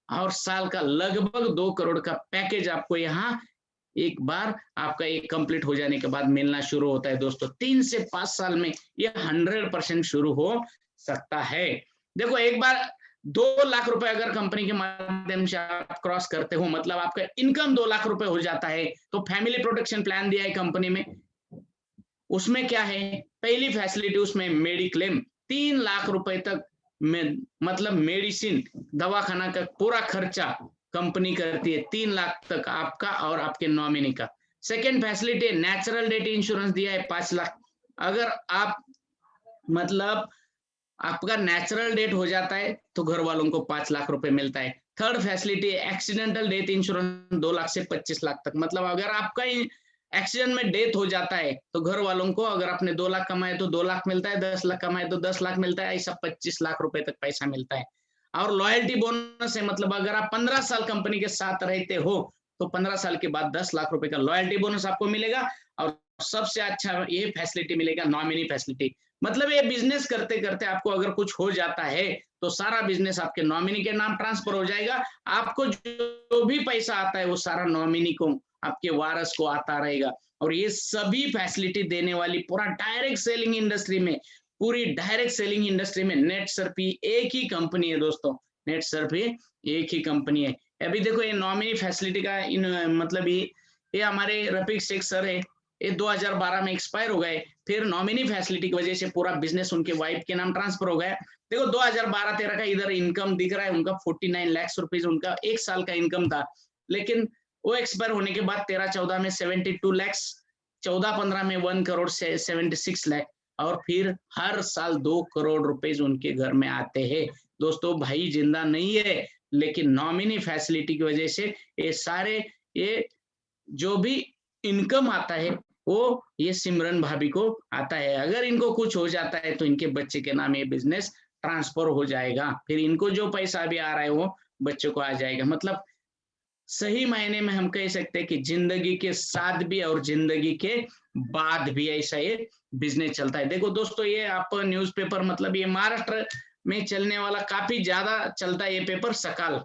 और साल का लगभग 2 करोड़ का पैकेज आपको यहाँ एक बार आपका एक कंप्लीट हो जाने के बाद मिलना शुरू होता है दोस्तों। 3 से 5 साल में ये 100% शुरू हो सकता है। देखो एक बार 2 लाख रुपए अगर कंपनी के माध्यम से आप क्रॉस करते हो, मतलब आपका इनकम 2 लाख रुपए हो जाता है, तो फैमिली प्रोटेक्शन प्लान दिया है कंपनी में। उसमें क्या है, पहली फैसिलिटी उसमें मेडिक्लेम 3 लाख रुपए तक में, मतलब मेडिसिन दवाखाना का पूरा खर्चा कंपनी करती है, 3 लाख तक आपका और आपके नॉमिनी का। Second facility natural death insurance दिया है 5 लाख, अगर आप मतलब आपका नेचुरल डेथ हो जाता है तो घर वालों को 5 लाख रुपए मिलता है। Third facility accidental death insurance 2 lakh से 25 लाख तक, मतलब अगर आपका एक्सीडेंट में डेथ हो जाता है तो घर वालों को, अगर आपने 2 लाख कमाए तो 2 लाख मिलता है, 10 लाख कमाए तो 10 लाख मिलता है, ऐसा 25 लाख रुपए तक पैसा मिलता है। और लॉयल्टी बोनस है, मतलब अगर आप 15 साल कंपनी के साथ रहते हो तो 15 साल के बाद 10 लाख रुपए का लॉयल्टी बोनस आपको मिलेगा। और सबसे अच्छा ये फैसिलिटी मिलेगा नॉमिनी फैसिलिटी, मतलब ये बिजनेस करते करते आपको अगर कुछ हो जाता है तो सारा बिजनेस आपके नॉमिनी के नाम ट्रांसफर हो जाएगा, आपको जो भी पैसा आता है वो सारा नॉमिनी को, आपके वारस को आता रहेगा। और ये सभी फैसिलिटी देने वाली पूरा डायरेक्ट सेलिंग इंडस्ट्री में पूरी डायरेक्ट सेलिंग इंडस्ट्री में नेटसर्फ एक ही कंपनी है दोस्तों, नेटसर्फ एक ही कंपनी है। अभी देखो ये नॉमिनी फैसिलिटी का मतलब ये हमारे रफीक शेख सर है, ये 2012 में एक्सपायर हो गए, फिर नॉमिनी फैसिलिटी की वजह से पूरा बिजनेस उनके वाइफ के नाम ट्रांसफर हो गया। देखो 2012-13 का इधर इनकम दिख रहा है उनका 49 लाख रुपीज उनका एक साल का इनकम था, लेकिन वो एक्सपायर होने के बाद 13-14 में 72 लाख, 14-15 में 1 करोड़ से 76 लाख, और फिर हर साल 2 करोड़ रुपए उनके घर में आते हैं। दोस्तों भाई जिंदा नहीं है, लेकिन नॉमिनी फैसिलिटी की वजह से ये सारे ये जो भी इनकम आता है वो ये सिमरन भाभी को आता है। अगर इनको कुछ हो जाता है तो इनके बच्चे के नाम ये बिजनेस ट्रांसफर हो जाएगा, फिर इनको जो पैसा भी आ रहा है वो बच्चों को आ जाएगा। मतलब सही मायने में हम कह सकते हैं कि जिंदगी के साथ भी और जिंदगी के बाद भी ऐसा ये बिजनेस चलता है। देखो दोस्तों ये आप न्यूज़पेपर, मतलब ये महाराष्ट्र में चलने वाला काफी ज्यादा चलता है ये पेपर सकाल,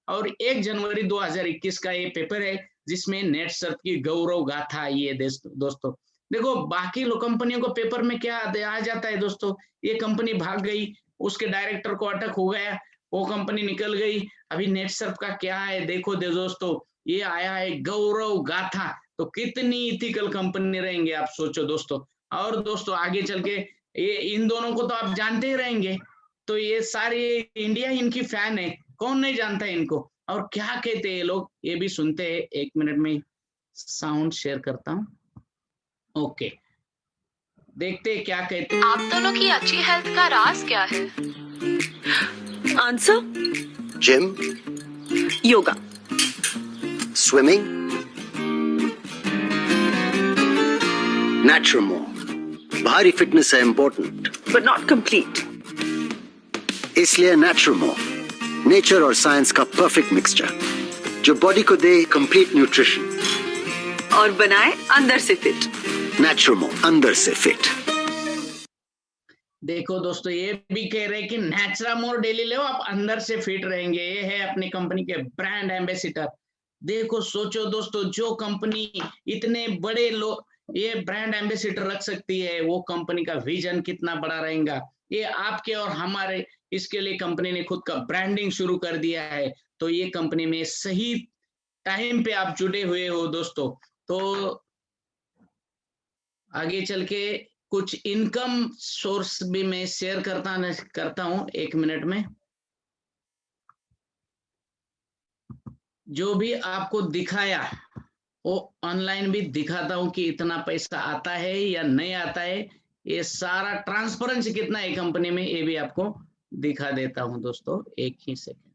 और 1 जनवरी 2021 का ये पेपर है जिसमें नेटसर्फ की गौरव गाथा ये दोस्तों। देखो बाकी लोग कंपनियों को पेपर में क्या आ जाता है दोस्तों, ये कंपनी भाग गई, उसके डायरेक्टर को अटक हो गया, वो कंपनी निकल गई। अभी नेटसर्फ का क्या है देखो दोस्तों, ये आया है गौरव गाथा, तो कितनी इथिकल कंपनी रहेंगे आप सोचो दोस्तों। और दोस्तों आगे चल के ये इन दोनों को तो आप जानते ही रहेंगे, तो ये सारे इंडिया इनकी फैन है, कौन नहीं जानता है इनको। और क्या कहते हैं ये लोग ये भी सुनते हैं। 1 मिनट में साउंड शेयर करता हूँ। ओके, देखते हैं क्या कहते हैं। आप दोनों की अच्छी हेल्थ का राज क्या है? Answer gym, yoga, swimming, Naturmo. भारी फिटनेस है इम्पोर्टेंट, बट नॉट कंप्लीट। इसलिए नेचुरमो नेचर और साइंस का परफेक्ट मिक्सचर जो बॉडी को दे कंप्लीट न्यूट्रिशन और बनाए अंदर से फिट। नेचुरमो, अंदर से फिट। देखो दोस्तों ये भी कह रहे हैं कि नेचुरामोर डेली लो, आप अंदर से फिट रहेंगे। ये है अपनी कंपनी के ब्रांड एम्बेसिडर। देखो सोचो दोस्तों, जो कंपनी इतने बड़े लोग ये ब्रांड एम्बेसिडर रख सकती है, वो कंपनी का विजन कितना बड़ा रहेगा। ये आपके और हमारे, इसके लिए कंपनी ने खुद का ब्रांडिंग शुरू कर दिया है। तो ये कंपनी में सही टाइम पे आप जुड़े हुए हो दोस्तों। तो आगे चल के कुछ इनकम सोर्स भी मैं शेयर करता हूं 1 मिनट में। जो भी आपको दिखाया वो ऑनलाइन भी दिखाता हूं कि इतना पैसा आता है या नहीं आता है। ये सारा ट्रांसपेरेंसी कितना है कंपनी में ये भी आपको दिखा देता हूं दोस्तों, 1 ही सेकंड।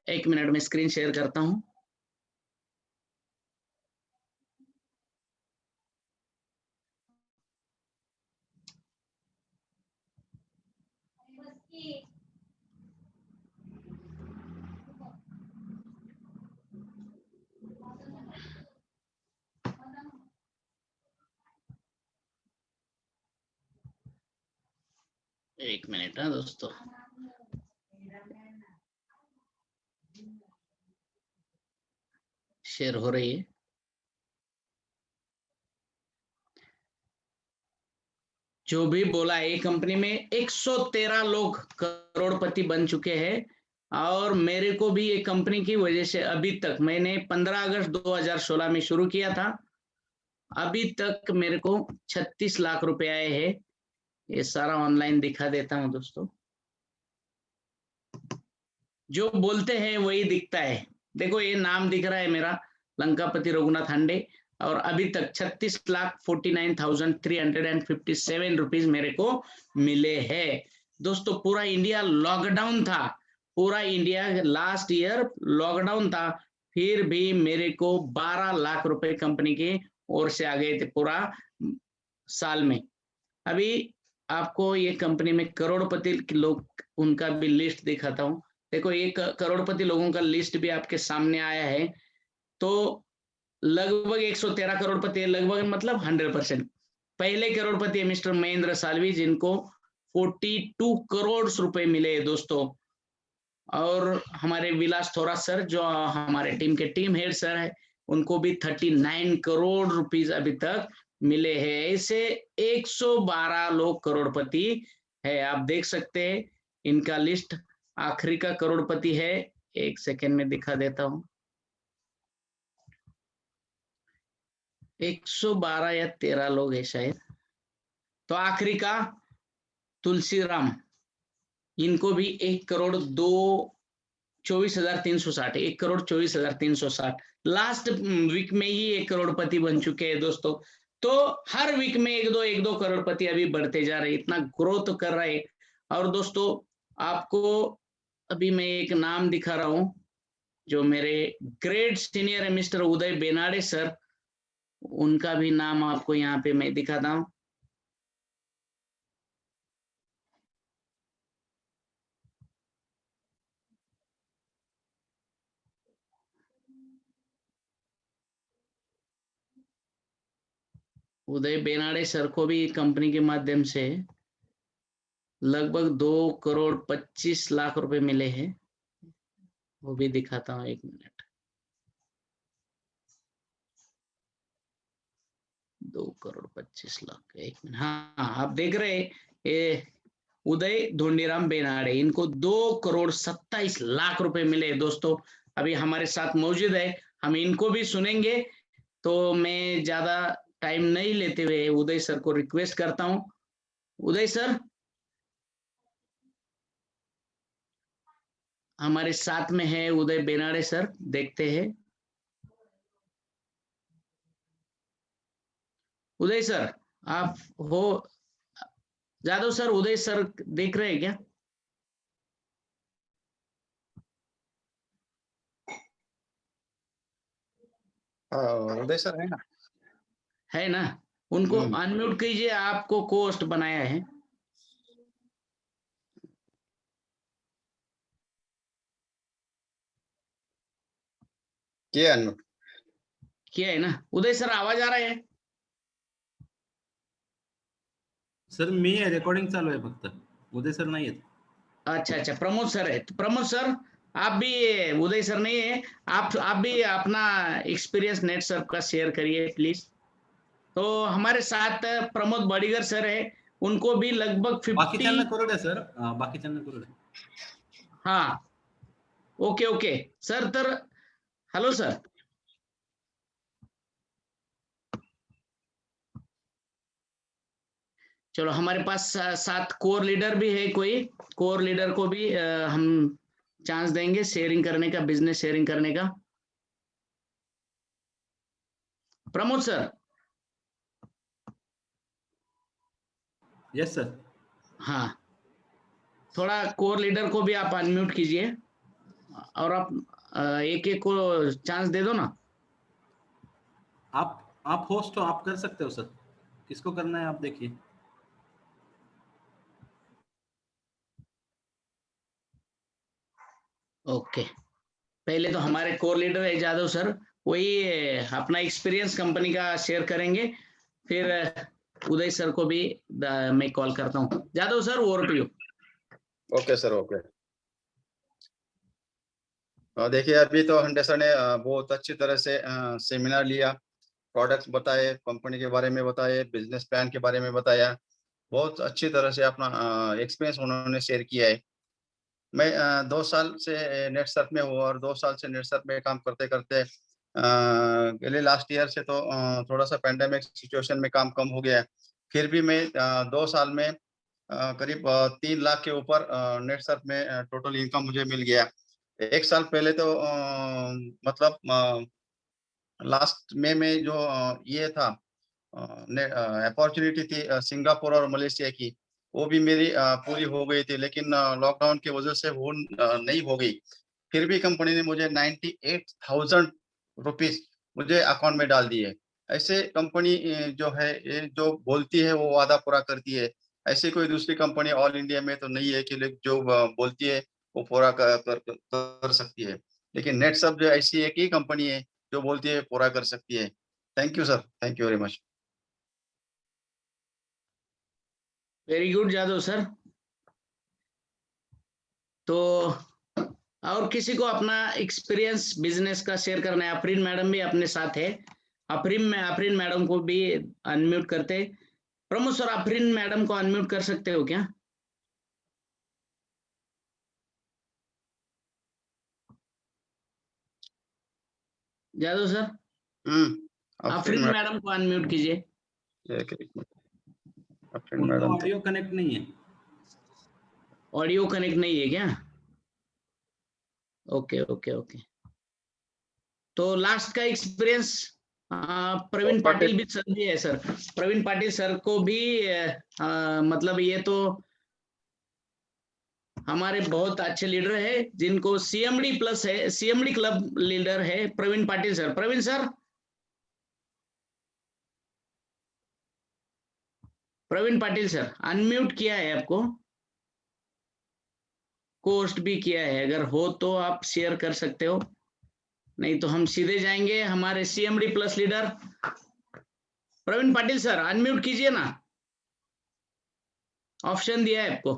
1 मिनट में स्क्रीन शेयर करता हूं। एक मिनट है दोस्तों। शेयर हो रही है। जो भी बोला है, कंपनी में 113 लोग करोड़पति बन चुके हैं। और मेरे को भी ये कंपनी की वजह से अभी तक, मैंने 15 अगस्त 2016 में शुरू किया था, अभी तक मेरे को 36 लाख रुपए आए हैं। ये सारा ऑनलाइन दिखा देता हूं दोस्तों। जो बोलते हैं वही दिखता है। देखो ये नाम दिख रहा है मेरा, लंकापति रघुनाथ हांडे, और अभी तक 36,49,357 रुपीज मेरे को मिले हैं दोस्तों। पूरा इंडिया लॉकडाउन था, पूरा इंडिया लास्ट ईयर लॉकडाउन था, फिर भी मेरे को 12 लाख रुपए कंपनी की ओर से आ गए थे पूरा साल में। अभी आपको ये कंपनी में करोड़पति लोग, उनका भी लिस्ट दिखाता हूँ। देखो ये करोड़पति लोगों का लिस्ट भी आपके सामने आया है। तो लगभग 113 करोड़पति, लगभग मतलब 100%। पहले करोड़पति है मिस्टर महेंद्र साल्वी, जिनको 42 करोड़ रुपए मिले दोस्तों। और हमारे विलास थोरात सर, जो हमारे टीम के टीम हेड सर है, उनको भी 39 करोड़ रुपीस अभी तक मिले हैं। ऐसे 112 लोग करोड़पति है। आप देख सकते हैं इनका लिस्ट। आखिरी का करोड़पति है, एक सेकेंड में दिखा देता हूं, 112 या 13 लोग है शायद। तो आखिरी का तुलसीराम, इनको भी 1,24,360, 1,24,360 लास्ट वीक में ही 1 करोड़पति बन चुके हैं दोस्तों। तो हर वीक में एक दो करोड़पति अभी बढ़ते जा रहे, इतना ग्रोथ कर रहे। और दोस्तों आपको अभी मैं एक नाम दिखा रहा हूं, जो मेरे ग्रेट सीनियर है मिस्टर उदय बेनाडे सर, उनका भी नाम आपको यहाँ पे मैं दिखाता हूं। उदय बेनाडे सर को भी कंपनी के माध्यम से लगभग 2,25,00,000 रुपए मिले हैं, वो भी दिखाता हूँ, 1 मिनट। 2,25,00,000, 1 मिनट। हाँ, आप देख रहे हैं ये उदय धोंडीराम बेनाडे, इनको 2,27,00,000 रुपए मिले दोस्तों। अभी हमारे साथ मौजूद है, हम इनको भी सुनेंगे। तो मैं ज्यादा टाइम नहीं लेते हुए उदय सर को रिक्वेस्ट करता हूं। उदय सर हमारे साथ में है, उदय बेनाडे सर, देखते हैं। उदय सर आप हो? जादव सर, उदय सर देख रहे हैं क्या? उदय सर है ना? है ना? उनको अनम्यूट कीजिए, आपको कोस्ट बनाया है। किया अनम्यूट किया है ना? उदय सर आवाज आ रहा है? सर मी आहे, रेकॉर्डिंग चालू आहे फक्त, उदय सर नाही आहेत. अच्छा, प्रमोद सर है। तो प्रमोद सर आप भी, उदय सर नहीं है, आप भी अपना एक्सपीरियंस नेट सर का शेयर करिए प्लीज। तो हमारे साथ प्रमोद बड़ीगर सर है, उनको भी लगभग 50। बाकीच्यांना करू द्या सर, बाकीच्यांना करू द्या. हाँ, ओके सर। तर हेलो सर, चलो हमारे पास 7 कोर लीडर भी है। कोई कोर लीडर को भी हम चांस देंगे शेयरिंग करने का, बिजनेस शेयरिंग करने का। प्रमोद सर। Yes sir. हाँ, थोड़ा कोर लीडर को भी आप अनम्यूट कीजिए और आप एक एक को चांस दे दो ना। आप होस्ट हो, आप कर सकते हो सर. किसको करना है आप देखिए. ओके, पहले तो हमारे कोर लीडर है जादव सर, वही अपना एक्सपीरियंस कंपनी का शेयर करेंगे। फिर उदय सर को भी मैं कॉल करता हूँ। Jadhav sir, over to you. Okay sir, okay. देखिए अभी तो हंडे सर ने बहुत अच्छी तरह से सेमिनार लिया, प्रोडक्ट्स बताए, कंपनी के बारे में बताए, बिजनेस प्लान के बारे में बताया। बहुत अच्छी तरह से अपना एक्सपीरियंस उन्होंने शेयर किया है। मैं 2 साल से नेटसर्फ में हूँ और 2 साल से नेटसर्फ में काम करते करते पहले लास्ट ईयर से तो थोड़ा सा पेंडेमिक सिचुएशन में काम कम हो गया। फिर भी मैं 2 साल में करीब 3 लाख के ऊपर नेटसर्फ में टोटल इनकम मुझे मिल गया। 1 साल पहले तो मतलब लास्ट में जो ये था अपॉर्चुनिटी थी सिंगापुर और मलेशिया की, वो भी मेरी पूरी हो गई थी, लेकिन लॉकडाउन की वजह से वो नहीं हो गई। फिर भी कंपनी ने मुझे 98,000 रुपीस मुझे अकाउंट में डाल दिए। ऐसे कंपनी जो है ये जो बोलती है वो वादा पूरा करती है। ऐसी कोई दूसरी कंपनी ऑल इंडिया में तो नहीं है कि जो बोलती है वो पूरा कर सकती है। लेकिन नेटसर्फ जो ऐसी एक ही कंपनी है जो बोलती है पूरा कर सकती है। Thank you sir, thank you very much. Very good Jadhav sir. तो और किसी को अपना एक्सपीरियंस बिजनेस का शेयर करना है? अफरीन मैडम भी अपने साथ है, आफरीन मैडम को भी अनम्यूट करते। प्रमोद सर, आफरीन मैडम को अनम्यूट कर सकते हो क्या? जादव सर, आफरीन मैडम को अनम्यूट कीजिए। एक मिनट, आफरीन उनका मैडम ऑडियो कनेक्ट नहीं है। ऑडियो कनेक्ट नहीं है क्या? Okay okay okay. तो लास्ट का एक्सपीरियंस प्रवीण पाटिल भी सर भी है सर। प्रवीण पाटिल सर को भी मतलब ये तो हमारे बहुत अच्छे लीडर है, जिनको सीएमडी प्लस है, सीएमडी क्लब लीडर है Praveen Patil sir. Praveen sir, Praveen Patil sir unmute किया है आपको, पोस्ट भी किया है, अगर हो तो आप शेयर कर सकते हो, नहीं तो हम सीधे जाएंगे हमारे CMD plus leader Praveen Patil sir. Unmute कीजिए ना, ऑप्शन दिया है आपको,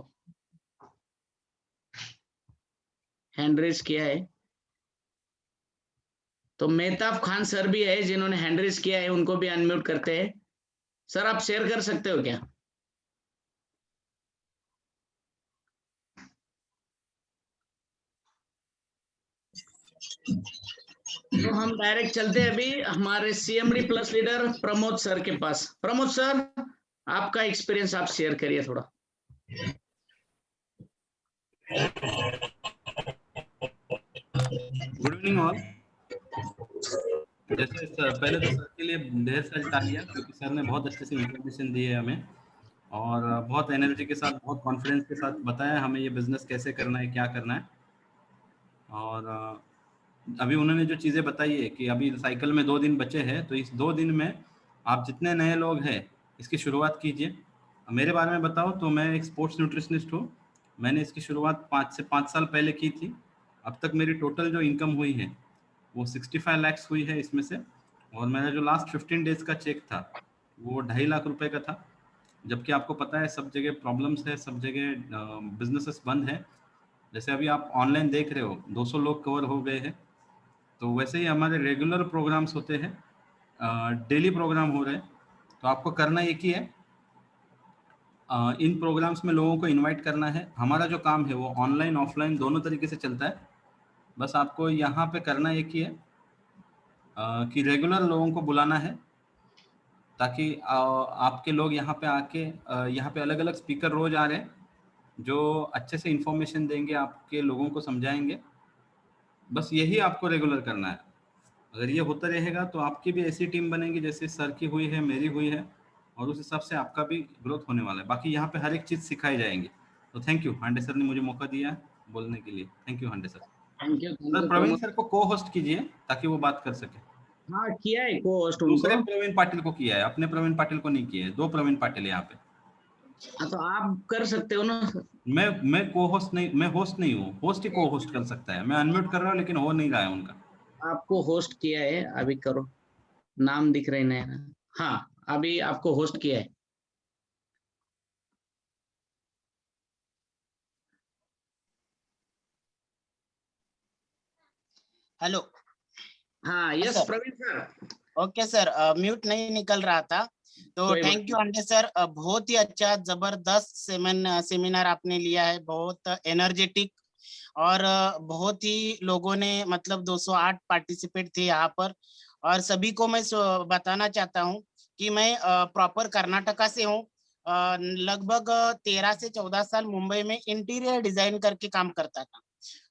हैंड रेज किया है। तो मेहताब खान सर भी है जिन्होंने हैंड रेज किया है, उनको भी अनम्यूट करते हैं। सर आप शेयर कर सकते हो क्या? तो हम डायरेक्ट चलते हैं अभी हमारे CMD plus leader Pramod sir के पास। प्रमोद सर, आपका एक्सपीरियंस आप शेयर करिए थोड़ा। Good evening all. जैसे पहले तो सर के लिए ढेर सारी तालियां, क्योंकि सर ने बहुत अच्छे से इंफॉर्मेशन दी है हमें, और बहुत एनर्जी के साथ, बहुत कॉन्फिडेंस के साथ बताया हमें ये बिजनेस कैसे करना है, क्या करना है। और अभी उन्होंने जो चीज़ें बताई है कि अभी साइकिल में 2 दिन बचे हैं, तो इस 2 दिन में आप जितने नए लोग हैं इसकी शुरुआत कीजिए। मेरे बारे में बताओ तो मैं एक स्पोर्ट्स न्यूट्रिशनिस्ट हूँ। मैंने इसकी शुरुआत 5 से 5 साल पहले की थी। अब तक मेरी टोटल जो इनकम हुई है वो 65 लाख हुई है इसमें से। और मेरा जो लास्ट 15 डेज का चेक था वो 2.5 लाख रुपए का था। जबकि आपको पता है सब जगह प्रॉब्लम्स है, सब जगह बिजनेसेस बंद है। जैसे अभी आप ऑनलाइन देख रहे हो 200 लोग कवर हो गए हैं, तो वैसे ही हमारे रेगुलर प्रोग्राम्स होते हैं, डेली प्रोग्राम हो रहे हैं। तो आपको करना एक ही है, इन प्रोग्राम्स में लोगों को इनवाइट करना है। हमारा जो काम है वो ऑनलाइन ऑफलाइन दोनों तरीके से चलता है। बस आपको यहाँ पे करना एक ही है कि रेगुलर लोगों को बुलाना है, ताकि आपके लोग यहाँ पे आके यहाँ पे अलग अलग स्पीकर रोज आ रहे हैं जो अच्छे से इंफॉर्मेशन देंगे, आपके लोगों को समझाएंगे। बस यही आपको रेगुलर करना है। अगर ये होता रहेगा तो आपकी भी ऐसी टीम बनेगी जैसे सर की हुई है, मेरी हुई है, और उस हिसाब से आपका भी ग्रोथ होने वाला है। बाकी यहाँ पे हर एक चीज़ सिखाई जाएंगी। तो थैंक यू, हांडे सर ने मुझे मौका दिया बोलने के लिए। Thank you Hande sir. Thank you sir Praveen sir को को होस्ट कीजिए ताकि वो बात कर सके। हाँ किया है को होस्ट दूसरे उनको। प्रवीण पाटिल को किया है, अपने प्रवीण पाटिल को नहीं किया है। 2 प्रवीण पाटिल है यहाँ पे। हाँ तो आप कर सकते हो ना। मैं को होस्ट नहीं, मैं होस्ट नहीं हूँ। होस्ट ही को होस्ट कर सकता है। मैं अनम्यूट कर रहा हूँ लेकिन हो नहीं रहा है उनका। आपको होस्ट किया है, अभी करो, नाम दिख रहे हैं। हाँ अभी आपको होस्ट किया है। हेलो। हाँ yes sir. Praveen sir. Okay sir, mute नहीं निकल रहा था। तो कोई बात थैंक यू अंडे सर, बहुत ही अच्छा जबरदस्त सेमिनार आपने लिया है, बहुत एनर्जेटिक, और बहुत ही लोगों ने मतलब 208 पार्टिसिपेट थे यहाँ पर। और सभी को मैं बताना चाहता हूँ कि मैं प्रॉपर कर्नाटका से हूँ। लगभग 13 से 14 साल मुंबई में इंटीरियर डिजाइन करके काम करता था,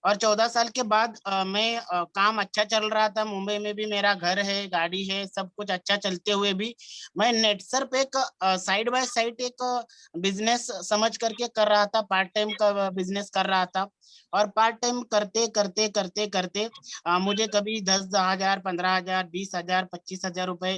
और 14 साल के बाद मैं काम अच्छा चल रहा था। मुंबई में भी मेरा घर है, गाड़ी है, सब कुछ अच्छा चलते हुए भी मैं नेटसर पे एक साइड बाय साइड एक बिजनेस समझ करके कर रहा था, पार्ट टाइम का बिजनेस कर रहा था। और पार्ट टाइम करते करते करते करते मुझे कभी 10,000, 15,000, 20,000, 25,000 रुपए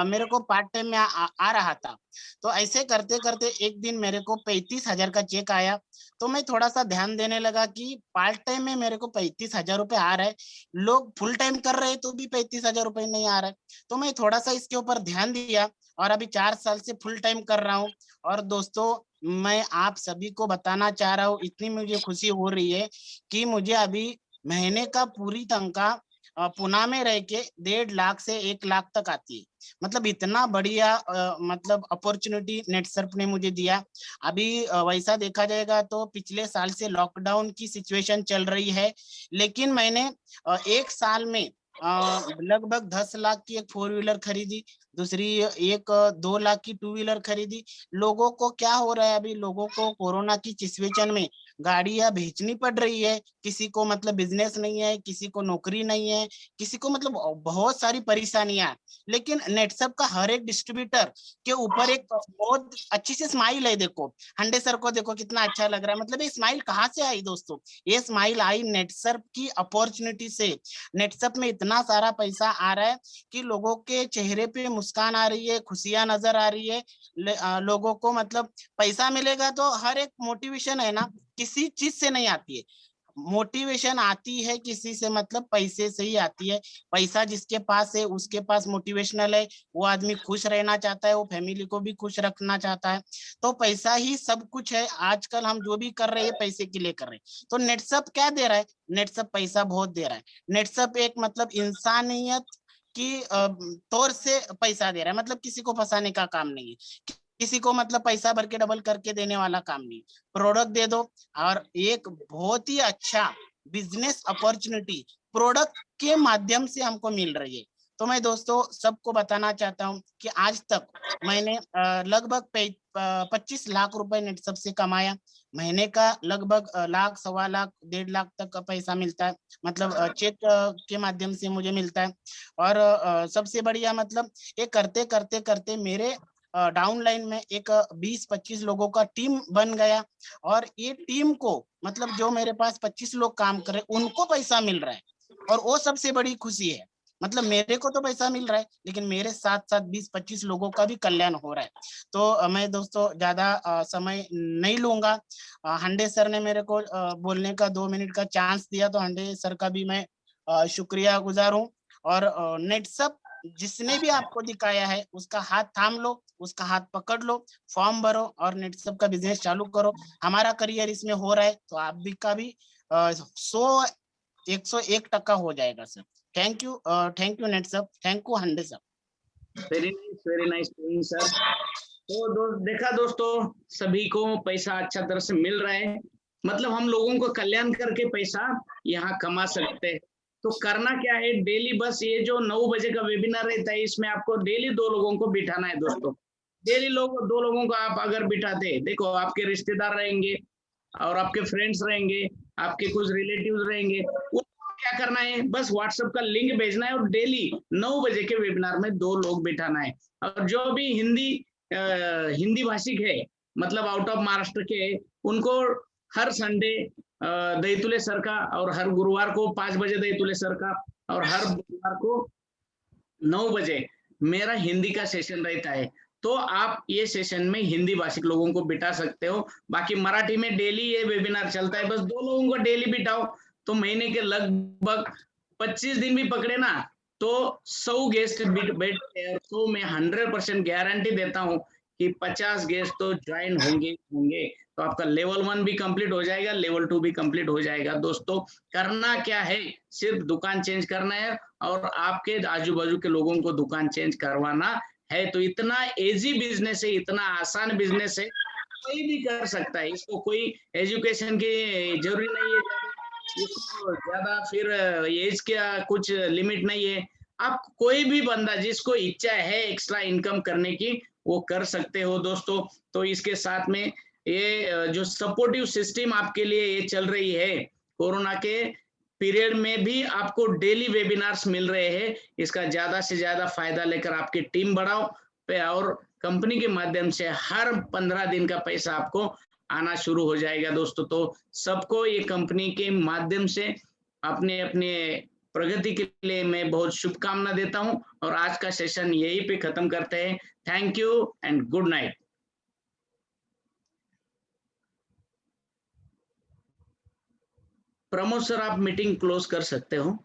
मेरे को पार्ट टाइम में आ रहा था। तो ऐसे करते करते एक दिन मेरे को 35,000 का चेक आया। तो मैं थोड़ा सा ध्यान देने लगा कि पार्ट टाइम में मेरे को 35,000 रुपए आ रहे, लोग फुल टाइम कर रहे तो भी 35,000 रुपए नहीं आ रहे। तो मैं थोड़ा सा इसके ऊपर ध्यान दिया, और अभी 4 साल से फुल टाइम कर रहा हूँ। और दोस्तों, मैं आप सभी को बताना चाह रहा हूँ, इतनी मुझे खुशी हो रही है कि मुझे अभी महीने का पूरी तनख्वाह पुणे में रह के 1.5 लाख से 1 लाख तक आती है। मतलब इतना बढ़िया मतलब अपॉर्चुनिटी नेटसर्फ ने मुझे दिया। अभी वैसा देखा जाएगा तो पिछले साल से लॉकडाउन की सिचुएशन चल रही है, लेकिन मैंने 1 साल में लगभग 10 लाख की एक 4 व्हीलर खरीदी, दूसरी एक 2 लाख की 2 व्हीलर खरीदी। लोगों को क्या हो रहा है, अभी लोगों को कोरोना की सिचुएशन में गाड़ियां बेचनी पड़ रही है। किसी को मतलब बिजनेस नहीं है, किसी को नौकरी नहीं है, किसी को मतलब बहुत सारी परेशानियां हैं। लेकिन नेटसर्फ का हर एक डिस्ट्रीब्यूटर के ऊपर एक बहुत अच्छी सी स्माइल है। देखो हंडे सर को देखो कितना अच्छा लग रहा है। मतलब ये स्माइल कहाँ से आई दोस्तों? ये स्माइल आई नेटसर्फ की अपॉर्चुनिटी से। नेटसर्फ में इतना सारा पैसा आ रहा है कि लोगों के चेहरे पे मुस्कान आ रही है, खुशियां नजर आ रही है। लोगों को मतलब पैसा मिलेगा तो हर एक मोटिवेशन है ना, किसी चीज से नहीं आती है। मोटिवेशन आती है किसी से, मतलब पैसे से ही आती है। पैसा जिसके पास है उसके पास मोटिवेशनल है, वो आदमी खुश रहना चाहता है, वो फैमिली को भी खुश रखना चाहता है। तो पैसा ही सब कुछ है। आजकल हम जो भी कर रहे हैं पैसे के लिए कर रहे हैं। तो नेटसर्फ क्या दे रहा है? नेटसर्फ पैसा बहुत दे रहा है। नेटसर्फ एक मतलब इंसानियत की तौर से पैसा दे रहा है। मतलब किसी को फंसाने का काम नहीं है, किसी को मतलब पैसा भर के डबल करके देने वाला काम नहीं। प्रोडक्ट दे दो, और एक बहुत ही अच्छा बिजनेस अपॉर्चुनिटी प्रोडक्ट के माध्यम से हमको मिल रही है। तो मैं दोस्तों सबको बताना चाहता हूं कि आज तक मैंने लगभग 25 लाख रुपए नेटसर्फ से कमाया। महीने का लगभग लाख, 1.25 लाख, 1.5 लाख तक का पैसा मिलता है। मतलब चेक के माध्यम से मुझे मिलता है। और सबसे बढ़िया मतलब ये करते करते करते मेरे डाउनलाइन में एक 20-25 लोगों का टीम बन गया। और ये टीम को मतलब जो मेरे पास 25 लोग काम कर रहे उनको पैसा मिल रहा है, और वो सबसे बड़ी खुशी है। मतलब मेरे को तो पैसा मिल रहा है, लेकिन मेरे साथ साथ 20-25 लोगों का भी कल्याण हो रहा है। तो मैं दोस्तों ज्यादा समय नहीं लूंगा। हंडे सर ने मेरे को बोलने का 2 मिनट का चांस दिया, तो हंडे सर का भी मैं शुक्रिया गुजार हूँ। और नेटसर्फ जिसने भी आपको दिखाया है उसका हाथ थाम लो, उसका हाथ पकड़ लो, फॉर्म भरो और नेटसर्फ का बिजनेस चालू करो। हमारा करियर इसमें हो रहा है तो आप भी का भी 101% हो जाएगा sir. Thank you Netsurf, thank you Hande sir. Very nice sir. तो देखा दोस्तों, सभी को पैसा अच्छा तरह से मिल रहा है। मतलब हम लोगों को कल्याण करके पैसा यहाँ कमा सकते हैं। तो करना क्या है, डेली बस ये जो 9 बजे का वेबिनार रहता है, इसमें आपको डेली 2 लोगों को बिठाना है दोस्तों। डेली 2 लोगों को आप अगर बिठाते, देखो आपके रिश्तेदार रहेंगे और आपके फ्रेंड्स रहेंगे, आपके कुछ रिलेटिव्स रहेंगे, उनको क्या करना है, बस व्हाट्सएप का लिंक भेजना है और डेली 9 बजे के वेबिनार में 2 लोग बिठाना है। और जो भी हिंदी भाषिक है, मतलब आउट ऑफ महाराष्ट्र के, उनको हर संडे दैतुले सर का, और हर गुरुवार को 5 बजे दैतुले सर का, और हर बुधवार को 9 बजे मेरा हिंदी का सेशन रहता है। तो आप ये सेशन में हिंदी भाषिक लोगों को बिठा सकते हो। बाकी मराठी में डेली ये वेबिनार चलता है, बस 2 लोगों को डेली बिठाओ, तो महीने के लगभग 25 दिन भी पकड़े ना, तो 100 गेस्ट बैठते हैं। तो मैं 100% गारंटी देता हूँ कि 50 गेस्ट तो ज्वाइन होंगे। तो आपका लेवल 1 भी कंप्लीट हो जाएगा, लेवल 2 भी कंप्लीट हो जाएगा। दोस्तों करना क्या है, सिर्फ दुकान चेंज करना है और आपके आजू बाजू के लोगों को दुकान चेंज करवाना है। तो इतना इजी बिजनेस है, इतना आसान बिजनेस है, कोई भी कर सकता है। इसको कोई एजुकेशन की जरूरी नहीं है, इसको ज्यादा फिर एज का कुछ लिमिट नहीं है। आप कोई भी बंदा जिसको इच्छा है एक्स्ट्रा इनकम करने की, वो कर सकते हो दोस्तों। तो इसके साथ में ये जो सपोर्टिव सिस्टम आपके लिए ये चल रही है, कोरोना के पीरियड में भी आपको डेली वेबिनार्स मिल रहे हैं। इसका ज्यादा से ज्यादा फायदा लेकर आपकी टीम बढ़ाओ और कंपनी के माध्यम से हर 15 दिन का पैसा आपको आना शुरू हो जाएगा दोस्तों। तो सबको ये कंपनी के माध्यम से अपने अपने प्रगति के लिए मैं बहुत शुभकामना देता हूं, और आज का सेशन यही पे खत्म करते हैं। Thank you and good night. Pramod sir, आप मीटिंग क्लोज कर सकते हो।